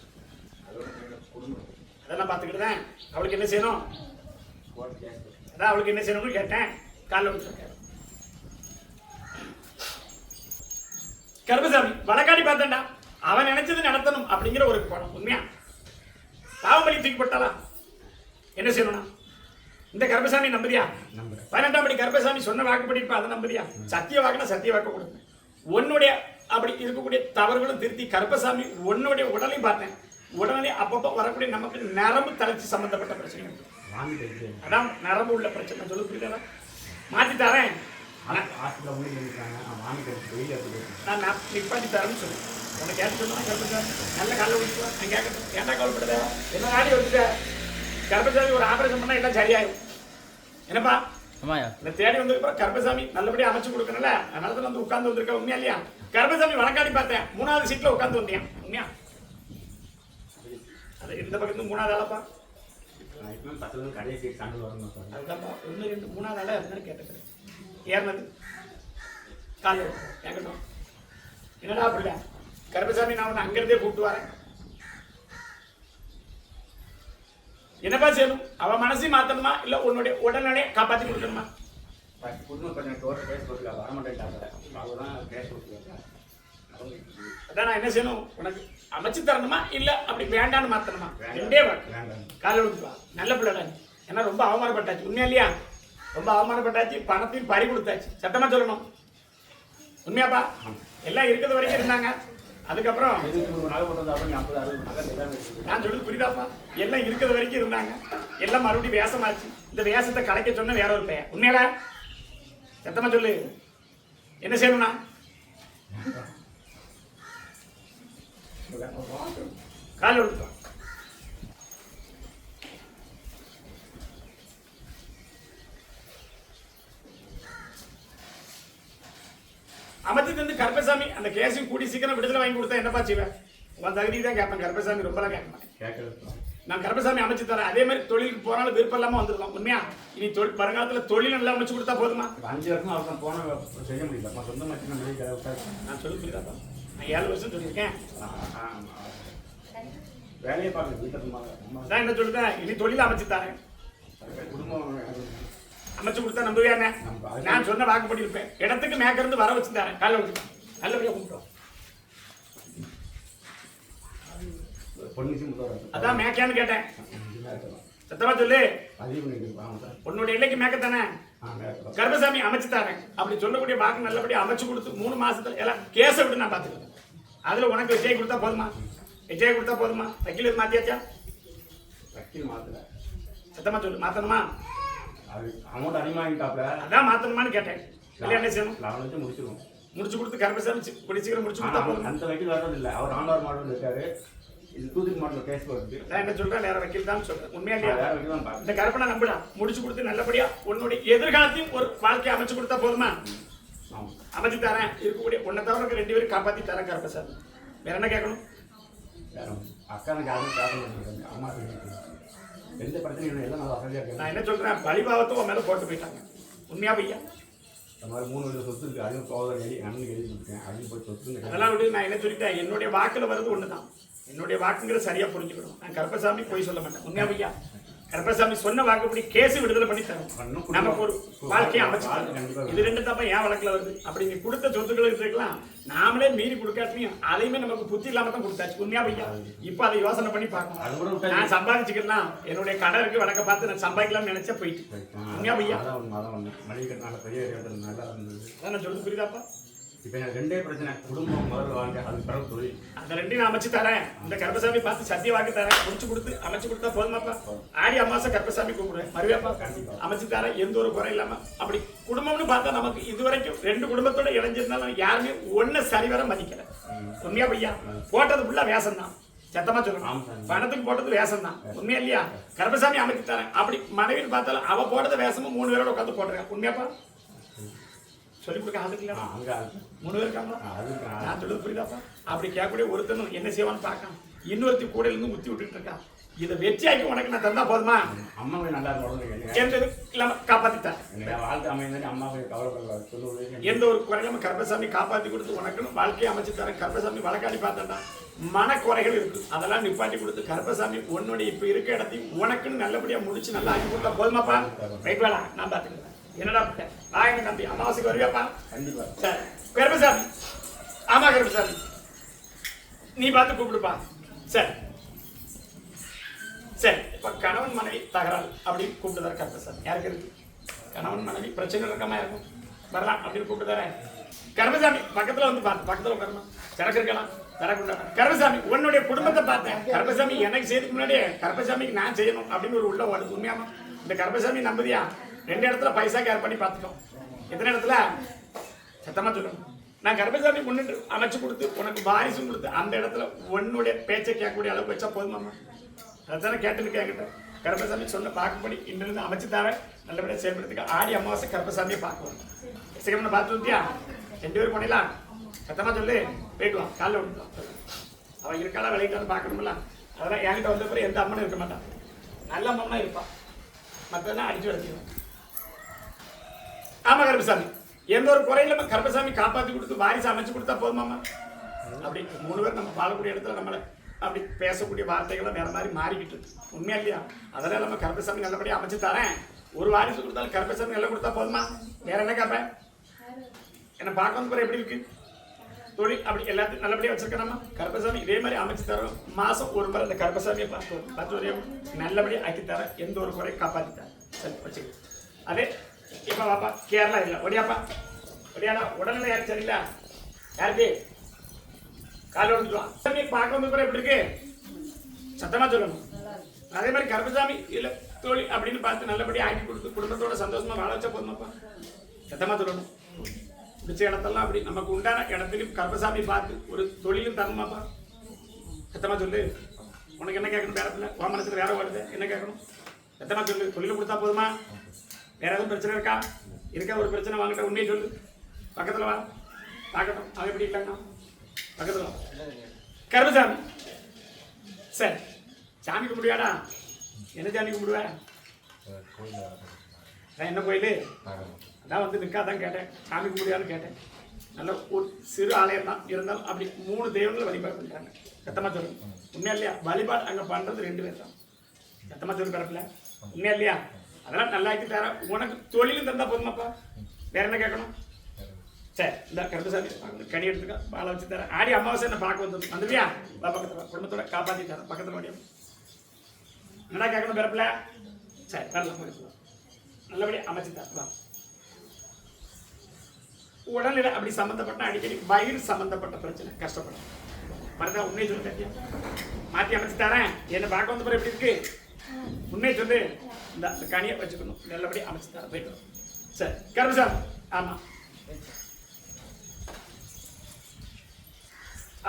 அதெல்லாம் பார்த்துக்கிட்டுதான் அவளுக்கு என்ன செய்யணும், அதான் அவளுக்கு என்ன செய்யணும்னு கேட்டேன். காலைல விட்டு கருப்பசாமி வழக்காடி பார்த்தேன்டா. அவன் நினைச்சது நடத்தணும் அப்படிங்கிற ஒரு பணம். உண்மையா பாவம்பலி தூக்கி போட்டாளா? என்ன செய்யணும்னா இந்த கருப்பசாமி நம்புறியா? 12ஆம் படி கருப்பசாமி சொன்ன வாக்குப்படி இருப்பா, அதை நம்புறியா? சத்திய வாக்குனா சத்திய வாக்கு கொடுங்க. உன்னுடைய அப்படி இருக்கக்கூடிய தவறுகளும் திருத்தி கருப்பசாமி உன்னுடைய உடலையும் பார்த்தேன். உடனே அப்பப்போ வரக்கூடிய நமக்கு நரம்பு தளர்ச்சி சம்பந்தப்பட்ட பிரச்சனை, அதான் நரம்பு உள்ள பிரச்சனை. சொல்லு புரியுதா? மாற்றி தரேன். நான் நிப்பாட்டி தரேன்னு சொல்லு. உனக்கு கேட்டு சொன்னா கருப்பசாமி நல்ல காலைல விட்டுருவா. நான் கேட்கட்டும். ஏன்டா கவலைப்படுத? என்ன நாடி வந்துட்ட? கருப்பசாமி ஒரு ஆபரேஷன் பண்ணா எல்லாம் சரியாயிடும். என்னப்பா இந்த தேடி வந்ததுக்கு கருப்பசாமி நல்லபடியா அமைச்சு கொடுக்கணும்ல, அதனால தான் வந்து உட்கார்ந்து வந்திருக்க. உண்மையா இல்லையா? கருப்பசாமி வழக்காடி பார்த்தேன். 3வது சீட்ல உட்கார்ந்து வந்தேன். உண்மையா? அது இந்த பக்கத்துல 3வது ஆளப்பா. அதுதான்ப்பா 1 2 3வது ஆளா இருந்தாலும் கேட்டுக்கிறேன். ஏறினது காலைல கேட்கட்டும். என்னடா பிள்ளை கருப்பசாமி, நான் உன்னை அங்கிருந்தே கூப்பிட்டு வரேன். என்னப்பா செய்யணும்? அவ மனசையும் மாத்தணுமா இல்ல உன்னுடைய உடல்நிலையை காப்பாற்றி கொடுக்கணுமா? அதான் நான் என்ன செய்யணும், உனக்கு அமைச்சு தரணுமா இல்ல அப்படி வேண்டான்னு மாத்தணுமா? 2டே வாக்கு. காலைல விட்டுவா. நல்ல பிள்ளைடா. ஏன்னா ரொம்ப அவமானப்பட்டாச்சு. உண்மையா இல்லையா? ரொம்ப அவமானப்பட்டாச்சு. பணத்தையும் பறி கொடுத்தாச்சு. சத்தமா சொல்லணும். உண்மையாப்பா? எல்லாம் இருக்கிறது வரைக்கும் இருந்தாங்க. அதுக்கப்புறம் நான் சொல்றது புரியுதாப்பா? எல்லாம் இருக்கிறது வரைக்கும் இருந்தாங்க. எல்லாம் மறுபடியும் வேஷமாச்சு. இந்த வேஷத்தை கலைக்க சொன்ன வேற ஒரு பையன். உண்மையில சத்தமா சொல்லு. என்ன செய்யணும்னா கால் எடுத்துவா. அமைச்சு தந்து கருப்பசாமி அந்த கேஸையும் கூடி சீக்கிரம் விடுதலை வாங்கி கொடுத்தா என்னப்பா செய்வேன்? உன் தகுதி தான் கேட்பேன். கருப்பசாமி ரொம்பலாம் கேட்க மாட்டேன். நான் கருப்பசாமி அமைச்சு தரேன். அதே மாதிரி தொழிலுக்கு போனாலும் விருப்பம் இல்லாம வந்துருக்கோம். உண்மையா? இனி வருங்காலத்துல தொழில் நல்லா அமைச்சு கொடுத்தா போதுமா? 5 வருஷம் அவருக்கு போன செய்ய முடியல. சொந்த நான் சொல்லி புரியுதாப்பா? நான் 7 வருஷம் சொல்லியிருக்கேன். வேலையை பார்க்க வீட்டில் அதான் என்ன சொல்லுதேன், இனி தொழில் அமைச்சு தரேன். குடும்பம் அமைச்சு கொடுத்தா நம்புவியானே? நான் சொன்ன வாக்குப்படி இருப்பேன். இடத்துக்கு மேக்க இருந்து வர வச்சு தரேன். காலைல விட்டு நல்லபடியா கும்பிட்டோம். அதான் மேக்கான்னு கேட்டேன். சத்தமா சொல்லு. உன்னுடைய எல்லைக்கு மேக்கத்தானே கருப்பசாமி அமைச்சு தரேன். அப்படி சொல்லக்கூடிய வாக்கு நல்லபடியா அமைச்சு கொடுத்து 3 மாசத்துல எல்லாம் கேஸை விட்டு நான் பாத்துக்கிறேன். அதுல உனக்கு விஜய் கொடுத்தா போதுமா? விஜய் கொடுத்தா போதுமா? வக்கீல் மாத்தியாச்சா? வக்கீல் மாத்தல. சத்தமா சொல்லு. மாத்தணுமா? அமௌண்ட் அதிகமாகிட்டாப்ல. அதான் மாத்தணுமான்னு கேட்டேன். என்ன செய்யணும்? முடிச்சிருவோம். முடிச்சு கொடுத்து கருப்பசாமி கூடி சீக்கிரம் முடிச்சு கொடுத்தா போதும். அந்த வக்கீல் வர்றது இல்லை. அவர் ஆண்டவர் மாடல் இருக்காரு. இது தூத்துக்குடி மாடல் கேஸ் வருது. நான் என்ன சொல்றேன், வேற வக்கீல் தான் சொல்றேன். உண்மையா இல்லையா? வேற வக்கீல் தான் பாருங்க. இந்த கருப்பனை நம்புடா. முடிச்சு கொடுத்து நல்லபடியா உன்னுடைய எதிர்காலத்தையும் ஒரு வாழ்க்கையை அமைச்சு கொடுத்தா போதுமா? அமைச்சு தரேன். இருக்கக்கூடிய உன்னை தவிர 2 பேரும் காப்பாத்தி தரேன் கருப்பசாமி. வேற என்ன கேட்கணும்? அக்கானுக்கு யாரும் அம்மா எந்த பிரச்சனையும் எல்லாம் நல்லா வசதியாக இருக்கு. நான் என்ன சொல்றேன், பழிபாவத்தை உன் மேல போட்டு போயிட்டாங்க. உண்மையா பையா? இந்த மாதிரி 3 வீடு சொத்து இருக்குது. அதையும் சோதனை அண்ணனுக்கு எழுதி கொடுத்தேன். அதையும் போய் சொத்துன்னு அதெல்லாம் விட்டு நான் என்ன சொல்லிட்டேன், என்னுடைய வாக்குல வர்றது ஒண்ணுதான். என்னுடைய வாக்குங்கிறது சரியா புரிஞ்சுக்கணும். நான் கருப்பசாமி போய் சொல்ல மாட்டேன். உண்மையா ஐயா, கருப்பசாமி சொன்ன வாக்குப்படி கேஸ் விடுதலை பண்ணி தரும். நமக்கு ஒரு வாழ்க்கையை அமைச்சு தரும். இது 2 தப்பா ஏன் வழக்குல வருது? அப்படி நீ கொடுத்த சொத்துக்களுக்கு இருக்கலாம், நாமளே மீறி கொடுக்காட்டியும் அதையுமே நமக்கு புத்தி இல்லாம தான் கொடுத்தாச்சு. உண்மையா ஐயா, இப்ப அதை யோசனை பண்ணி பார்க்கணும். நான் சம்பாதிச்சுக்கலாம், என்னுடைய கடை இருக்கு, வழக்க பார்த்து நான் சம்பாதிக்கலாம்னு நினைச்சா போயிட்டு. உண்மையா ஐயா, நான் சொல்றது புரியுதாப்பா? இப்போ எனக்கு 2 பிரச்சனை. குடும்பம் முதல்ல வாங்க, அதுக்கு பிறகு தொழில். அந்த 2 நான் அமைச்சு தரேன். இந்த கருப்பசாமி பார்த்து சத்திய வாக்கு தரேன். முடிச்சு கொடுத்து அமைச்சு கொடுத்தா போதுமாப்பா? ஆடி அமாவாசை கருப்பசாமி கூப்பிடுவேன். மறுவேப்பா அமைச்சு தரேன், எந்த ஒரு குறை இல்லாம. அப்படி குடும்பம்னு பார்த்தா நமக்கு இதுவரைக்கும் 2 குடும்பத்தோட இணைஞ்சிருந்தாலும் யாருமே ஒன்னு சரிவர மதிக்கல. உண்மையா பையா? போட்டது ஃபுல்லா வேஷம் தான். சத்தமா சொல்லணும், பணத்துக்கு போட்டது வேஷம் தான். உண்மையா இல்லையா? கருப்பசாமி அமைச்சு தரேன். அப்படி மனைவின்னு பார்த்தாலும் அவ போட்டது வேஷமும் 3 பேரோட உட்காந்து போட்டுருக்கேன். உண்மையாப்பா? சொல்லி கொடுக்க ஆளுக்கு இல்லையா? 3 பேர் இருக்காங்களா? நான் சொல்றது புரியுதாப்பா? அப்படி கேட்கக்கூடிய ஒருத்தனும் என்ன செய்வான்னு பார்க்கலாம். இன்னொருத்தி கூட இருந்து முத்தி விட்டுட்டு இருக்கான். இதை வெற்றியாக்கி உனக்கு நான் தந்தா போதுமா? அம்மாவை நல்லா இருக்கணும், எந்த இது இல்லாம காப்பாத்திட்டார். வாழ்க்கை அமைந்தது அம்மாவை கவலைப்பட எந்த ஒரு குறையிலாம கருப்பசாமி காப்பாத்தி கொடுத்து உனக்குன்னு வாழ்க்கையை அமைச்சு தரேன். கருப்பசாமி வழக்காடி பார்த்தா மனக்குறைகள் இருக்கு, அதெல்லாம் நிப்பாட்டி கொடுத்து கருப்பசாமி உன்னுடைய இப்ப இருக்க இடத்தையும் உனக்குன்னு நல்லபடியா முடிச்சு நல்லா ஆக்கி கொடுத்தா போதுமாப்பா? ரைட் வேணா, நான் பாத்துக்கிறேன். என்னடா வாங்க தம்பி, அமாவாசைக்கு வருவியாப்பா? கண்டிப்பா. சரி கருப்பசாமி, ஆமா கருப்பசாமி, நீ பார்த்து கூப்பிடுப்பா. சரி சரி. இப்ப கணவன் மனைவி தகராறு அப்படின்னு கூப்பிட்டுதார கருப்பசாமி. யாருக்கு இருக்கு? கணவன் மனைவி பிரச்சனை இருக்காம இருக்கும், வரலாம் அப்படின்னு கூப்பிட்டுதார கருப்பசாமி. பக்கத்துல வந்து பார்த்து, பக்கத்துல உட்காரணும், சரக்கு இருக்கலாம், சரக்கு உண்டாங்க. கருப்பசாமி உன்னுடைய குடும்பத்தை பார்த்தேன். கருப்பசாமி எனக்கு செய்யறதுக்கு முன்னாடியே கருப்பசாமிக்கு நான் செய்யணும் அப்படின்னு ஒரு உள்ள ஓடுது. உண்மையாமா? இந்த கருப்பசாமி நம்பதியா? 2 இடத்துல பைசா கேர் பண்ணி பார்த்துட்டோம். எத்தனை இடத்துல? சத்தமா சொல்லணும். நான் கருப்பசாமி முன்னிட்டு அமைச்சு கொடுத்து உனக்கு வாரிசும் கொடுத்து அந்த இடத்துல உன்னுடைய பேச்சை கேட்கக்கூடிய அளவுக்கு வச்சா போதுமாமா? அதுதானே கேட்டுருக்கு என்கிட்ட. கருப்பசாமி சொன்ன பார்க்கப்படி இன்றிலிருந்து அமைச்சு தரேன். நல்லபடியாக செயல்படுத்துக்க. ஆடி அமாவாசை கருப்பசாமியை பார்க்குவோம். சிகமனை பார்த்து வந்துட்டியா? 2 பேரும் போனீங்களா? சத்தமா சொல்லு, போயிட்டு வா, காலைல விட்டுலாம். அவன் இருக்காளா விளையிட்டாலும் பார்க்கணும்ல. அதெல்லாம் என்கிட்ட வந்த பிறகு எந்த அம்மனும் இருக்க மாட்டான். நல்ல அம்மனா இருப்பான், மற்றதெல்லாம் அடிச்சு வளர்த்திடுவான். ஆமா கருப்பசாமி, எந்த ஒரு குறையில கருப்பசாமி காப்பாத்தி கொடுத்து வாரிசு அமைச்சு கொடுத்தா போதுமாமா? அப்படி 3 பேர் நம்ம வாழக்கூடிய இடத்துல நம்மளை அப்படி பேசக்கூடிய வார்த்தைகளை வேற மாதிரி மாறிக்கிட்டு இருக்கு. உண்மையா இல்லையா? அதெல்லாம் நம்ம கருப்பசாமி நல்லபடியா அமைச்சு தரேன். ஒரு வாரிசு கொடுத்தாலும் கருப்பசாமி நல்லா கொடுத்தா போதுமா? வேற என்ன கேட்பேன்? என்ன பார்க்க வந்து எப்படி இருக்கு தொழில்? அப்படி எல்லாத்தையும் நல்லபடியா வச்சிருக்கணுமா? கருப்பசாமி இதே மாதிரி அமைச்சு தரோம். மாசம் ஒரு முறை அந்த கருப்பசாமியை பார்த்து நல்லபடியா ஆக்கி தரேன். எந்த ஒரு குறையும் காப்பாத்தி தரேன். சரி வச்சுக்க. அதே இப்ப பாப்பா கேரளா இல்ல, ஒடியாப்பா ஒடியாடா. உடல்நிலை யாருக்கு சரியில்லை? யாருக்கு? காலை வந்துடுவான். சாமி பார்க்க வந்து கூட எப்படி இருக்கு? சத்தமா சொல்லணும். அதே மாதிரி கருப்பசாமி இல்ல தொழில் அப்படின்னு பார்த்து நல்லபடியா ஆக்கி கொடுத்து குடும்பத்தோட சந்தோஷமா வாழ வச்சா போதுமாப்பா? சத்தமா சொல்லணும். பிடிச்ச இடத்தெல்லாம் அப்படி நமக்கு உண்டான இடத்துலையும் கருப்பசாமி பார்த்து ஒரு தொழிலும் தரணுமாப்பா? சத்தமா சொல்லு. உனக்கு என்ன கேட்கணும்? வேற பிள்ளை உன் மனசுல வேற வருது, என்ன கேட்கணும்? சத்தமா சொல்லு. தொழில கொடுத்தா போதுமா? வேற எதுவும் பிரச்சனை இருக்கா? இருக்கா? ஒரு பிரச்சனை வாங்கிட்ட உண்மையை சொல்லு. பக்கத்துல வா, பார்க்கட்டும். அவன் எப்படி இருக்காங்க? பக்கத்துல வா. கருப்பசாமி சரி, சாமி கும்பிடுவாடா? என்ன சாமி கும்பிடுவ? என்ன கோயில்? அதான் வந்து நிற்காதான் கேட்டேன். சாமி கும்பிடுவான்னு கேட்டேன். நல்ல ஒரு சிறு ஆலயம் தான், இருந்தாலும் அப்படி 3 தெய்வங்களை வழிபாடு பண்ணுறாங்க. சத்தமா சொல்லு. உண்மையா இல்லையா? வழிபாடு அங்கே பண்ணுறது 2 பேர் தான். சத்தமா சொல்லு பிறப்பில்ல. உண்மையா இல்லையா? அதெல்லாம் நல்லா ஆக்கி தர. உனக்கு தொழிலும் தந்தா போதுமாப்பா? வேற என்ன கேட்கணும்? சரி, இந்த கருப்பசாமி கனி எடுத்துக்க, வாழ வச்சு தரேன். ஆடி அமாவாசை என்ன பார்க்க வந்து வந்துவியா? பக்கத்துல குடும்பத்தோட காப்பாற்றி தரேன். பக்கத்தில் வண்டியம் என்ன கேட்கணும் பிறப்பில்ல? சரி வரலாம், நல்லபடியா அமைச்சு தரலாம். உடல்நிலை அப்படி சம்பந்தப்பட்ட அடிக்கடி வயிறு சம்பந்தப்பட்ட பிரச்சனை கஷ்டப்படும். மறந்தா உண்மையை சொல்லு. கட்டியா மாற்றி அமைச்சு தரேன். என்ன பார்க்க வந்த பிறகு எப்படி இருக்கு? உண்மையை சொல்லு. இந்த கனியை வச்சுக்கணும், நல்லபடியா அமைச்சு தரேன். போயிட்டு சரி கருப்பசாமி. ஆமா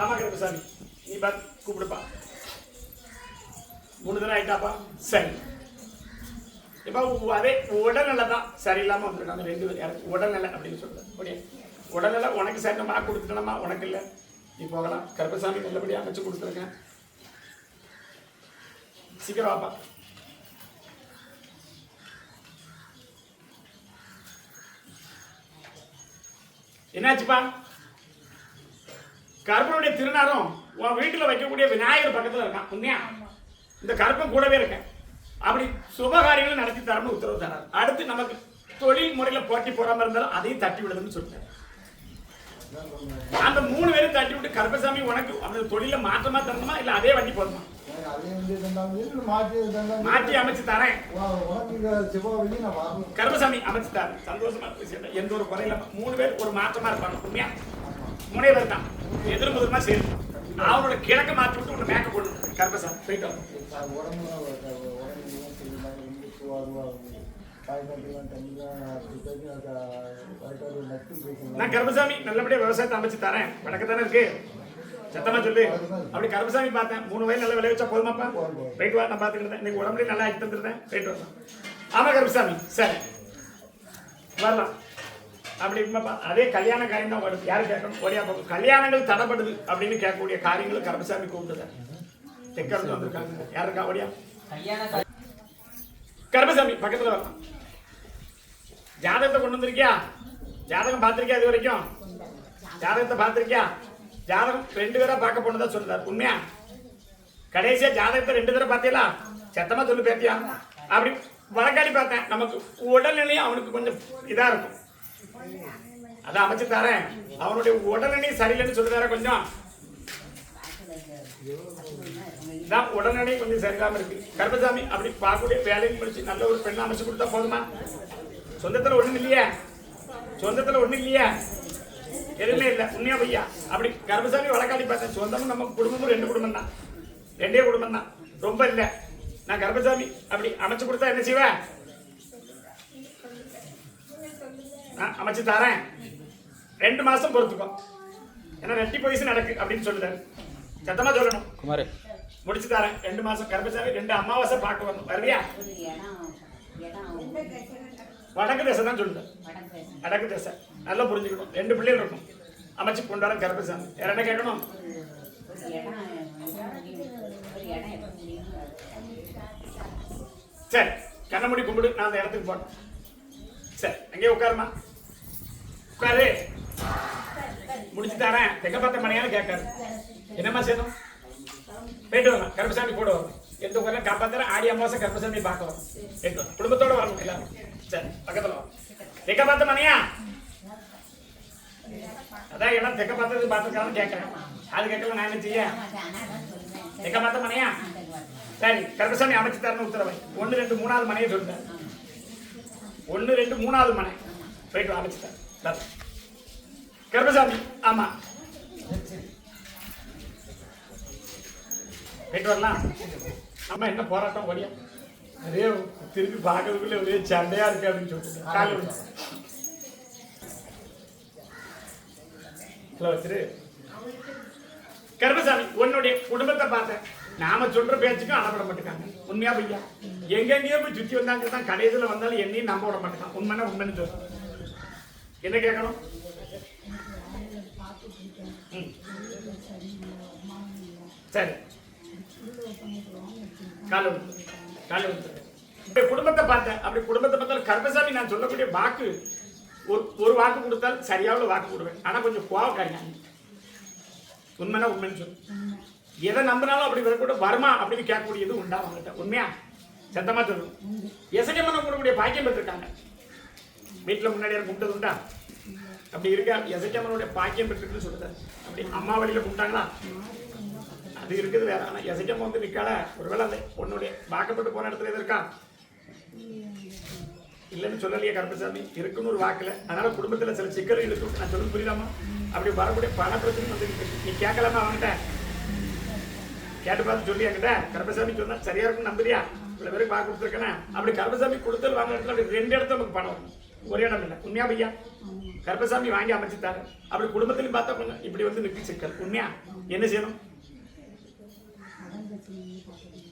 ஆமா கருப்பசாமி, நீ பார்த்து கூப்பிடுப்பா. 3 தடவை ஆயிட்டாப்பா? சரி. இப்போ அதே உடல்நிலை தான் சரியில்லாமல் வந்துருக்காங்க 2 பேர். யாருக்கு உடல்நிலை அப்படின்னு சொல்லுறது? அப்படியே உடல்நிலை உனக்கு சரிமா கொடுத்துட்டோமா? உனக்கு இல்லை, நீ போகலாம். கருப்பசாமி நல்லபடியாக அமைச்சு கொடுத்துருக்கேன். சீக்கிரம் வாப்பா. என்னாச்சுப்பா? கருப்பனுடைய திருநாரம் உன் வீட்டில் வைக்கக்கூடிய விநாயகர் பக்கத்தில் இருக்கான். உண்மையா? இந்த கருப்பன் கூடவே இருக்கேன். அப்படி சுபகாரியங்களும் நடத்தி தரணும்னு உத்தரவு தராரு. அடுத்து நமக்கு தொழில் முறையில் போட்டி போடாமல் இருந்தாலும் அதையும் தட்டி விடுதுன்னு சொல்லிட்டாரு. அந்த 3 பேரும் தட்டி விட்டு கருப்பசாமி உனக்கு அந்த தொழில மாற்றமா தரணுமா இல்ல அதே வண்டி போதுமா? மாற்றி அமைச்சு தரேன். கருப்பசாமி அமைச்சு தரேன். சந்தோஷமா இருக்கு. எந்த ஒரு குறையில 3 பேர் ஒரு மாற்றமா இருப்பாங்க. உண்மையா? முனைவர் தான் எதிர்முதமா சேர்ந்து அவனோட கிழக்க மாற்றி விட்டு உன்னை மேக்க போடு. கருப்பசாமி போயிட்டு நான் கருப்பசாமி நல்லபடியா விவசாயத்தை அமைச்சு தரேன். வடக்கத்தானே இருக்கு. சத்தமா சொல்லு. அப்படி கருப்பசாமி பார்த்தேன் 3 வயல் நல்லா விளைவிச்சா போதுமாப்பா? போயிட்டு வா. நான் பார்த்துக்கிட்டேன். இன்னைக்கு உடம்புலையும் நல்லா ஆக்கி தந்துருந்தேன். போயிட்டு வரலாம். ஆமா கருப்பசாமி சரி வரலாம். அப்படி இல்லப்பா அதே கல்யாண காரியம் தான் வருது. யாரு கேட்கணும்? ஓடியா பார்க்கும். கல்யாணங்கள் தடைப்படுது அப்படின்னு கேட்கக்கூடிய காரியங்களும் கருப்பசாமி கூப்பிட்டுதான் தெற்கருந்து வந்திருக்காங்க. யாரு இருக்கா? ஓடியா கருப்பசாமி பக்கத்துல வரலாம். ஜாதகத்தை கொண்டு வந்திருக்கியா? ஜாதகம் பார்த்திருக்கியா? இது வரைக்கும் ஜாதகத்தை பார்த்திருக்கியா? ஜாதகம் 2 பேரா பார்க்க போனதா சொல்றாரு. உண்மையா? கடைசியா ஜாதகத்தை 2 தடவை பார்த்தீங்களா? சத்தமா சொல்லு பேத்தியா. அப்படி வழக்காடி பார்த்தேன். நமக்கு உடல்நிலையும் அவனுக்கு கொஞ்சம் இதா இருக்கும். அதான் அமைச்சு தரேன். அவனுடைய உடல்நிலை சரியில்லைன்னு சொல்லுறார. கொஞ்சம் உடல்நிலை கொஞ்சம் சரியில்லாம இருக்கு. கருப்பசாமி அப்படி பார்க்கக்கூடிய வேலையை முடிச்சு நல்ல ஒரு பெண்ணை அமைச்சு கொடுத்தா போதுமா? சொந்தத்துல ஒண்ணும் இல்லையா? சொந்தத்துல ஒண்ணும் இல்லையா? எதுவுமே இல்லை. உண்மையா பையா? அப்படி கருப்பசாமி வழக்காடி பார்த்தேன். சொந்தமும் நம்ம குடும்பமும் 2 குடும்பம் தான். 2 குடும்பம் தான். ரொம்ப இல்லை. நான் கருப்பசாமி அப்படி அமைச்சு கொடுத்தா என்ன செய்வேன்? அமைச்சு தரேன். 2 மாசம் பொறுத்துக்கோ. ஏன்னா 2 வயசு நடக்கு அப்படின்னு சொல்லுதாரு. சத்தமா சொல்லணும். குமார் முடிச்சு தரேன். 2 மாசம் கருப்பசாமி 2 அமாவாசை பார்க்க வரணும். வருவியா? வடக்கு தேசம் தான் சொல்லுது. வடக்கு தேசம் நல்லா புரிஞ்சுக்கணும். 2 பிள்ளைகள் இருக்கும். அமைச்சு கொண்டு வர கருப்பசாமி. வேற என்ன கேட்கணும்? சரி கண்ணமுடி கும்பிடு. நான் அந்த இடத்துக்கு போனேன். சரி அங்கே உட்காருமா. உட்காரு. முடிச்சு தரேன். தெக்க பார்த்த மணியான கேட்காரு. என்னம்மா செய்யணும்? போயிட்டு வரலாம். கருப்பசாமி கூட வரும். எந்த ஊரில் காப்பாத்துறேன். ஆடி அமாவாசை கருப்பசாமி பார்க்க வரும். போயிட்டு வரலாம். குடும்பத்தோட வரணும் எல்லாரும். சரி பக்கத்துல வரும். தெக்க பார்த்த மணியா? அதான் இடம் தெக்க பார்த்தது பார்த்துருக்கான்னு கேட்கறேன். அது கேட்கல நான் என்ன செய்ய? தெக்க பார்த்த மணியா? சரி கருப்பசாமி அமைச்சு தரணும் உத்தரவை. 1 2 3வது மனையை சொல்லிட்டேன். 1 2 3வது மனை போயிட்டு அமைச்சுட்டேன். கருப்பசாமி ஆமா போயிட்டு வரலாம். ஆமா என்ன போராட்டம் ஓடியா? அதே திருப்பி பார்க்கறதுக்குள்ள ஒரே சண்டையா இருக்கு அப்படின்னு சொல்லிட்டு காலை வச்சிரு. கருப்பசாமி உன்னுடைய குடும்பத்தை பார்த்தேன். நாம சொல்ற பேச்சுக்கும் அடப்பட மாட்டேங்காங்க. உண்மையா பையா? எங்கெங்கேயோ போய் சுத்தி வந்தாங்க தான் கடைசியில் வந்தாலும் என்னையும் நம்ப விட மாட்டேங்கான். உண்மைன்னா உண்மைன்னு சொல்றேன். என்ன கேட்கணும்? சரி குடும்பத்தை பார்த்தேன். அப்படி குடும்பத்தை பார்த்தாலும் கருப்பசாமி நான் சொல்லக்கூடிய வாக்கு ஒரு வாக்கு கொடுத்தால் சரியாவில் வாக்கு கொடுவேன். ஆனா கொஞ்சம் கோவக்காரிங்க. உண்மைன்னா உண்மைன்னு சொல்லு. எதை நம்பினாலும் அப்படி வரக்கூட வருமா அப்படின்னு கேட்கக்கூடியது உண்டா அவங்ககிட்ட? உண்மையா? சத்தமா சொல்லணும். எசகமனம் கூடக்கூடிய பாக்கியம் பெற்றிருக்காங்க. வீட்டில் முன்னாடி கும்பிட்டது உண்டா? அப்படி இருக்கா? எசகமனுடைய பாக்கியம் பெற்றிருக்குன்னு சொல்லுது. அப்படி அம்மா வழியில கும்பிட்டாங்களா? அது இருக்குது வேற. ஆனா எசகம்மன் வந்து நிற்கால. ஒருவேளை அந்த பொண்ணுடைய வாக்கப்பட்டு போன இடத்துல எது இருக்கா? இல்லைன்னு சொல்லலையே கருப்பசாமி. இருக்குன்னு ஒரு வாக்குல. அதனால குடும்பத்துல சில சிக்கல்கள் இருக்கு. நான் சொல்லுறது புரியுதாமா? அப்படி வரக்கூடிய பண பிரச்சனை வந்து நீ கேட்கலாமா அவன்கிட்ட? கேட்டு பார்த்து சொல்லி என்கிட்ட கருப்பசாமி சொன்னா சரியா இருக்குன்னு நம்புறியா? இவ்வளவு பேருக்கு வாக்கு கொடுத்துருக்கேன். அப்படி கருப்பசாமி கொடுத்தல் வாங்க இடத்துல அப்படி 2 இடத்துல நமக்கு பணம் வரும். ஒரே இடம் இல்லை. உண்மையா பையா? கருப்பசாமி வாங்கி அமைச்சுட்டாரு. அப்படி குடும்பத்திலையும் பார்த்தா கொஞ்சம் இப்படி வந்து நிற்கி சிக்கல். உண்மையா? என்ன செய்யணும்?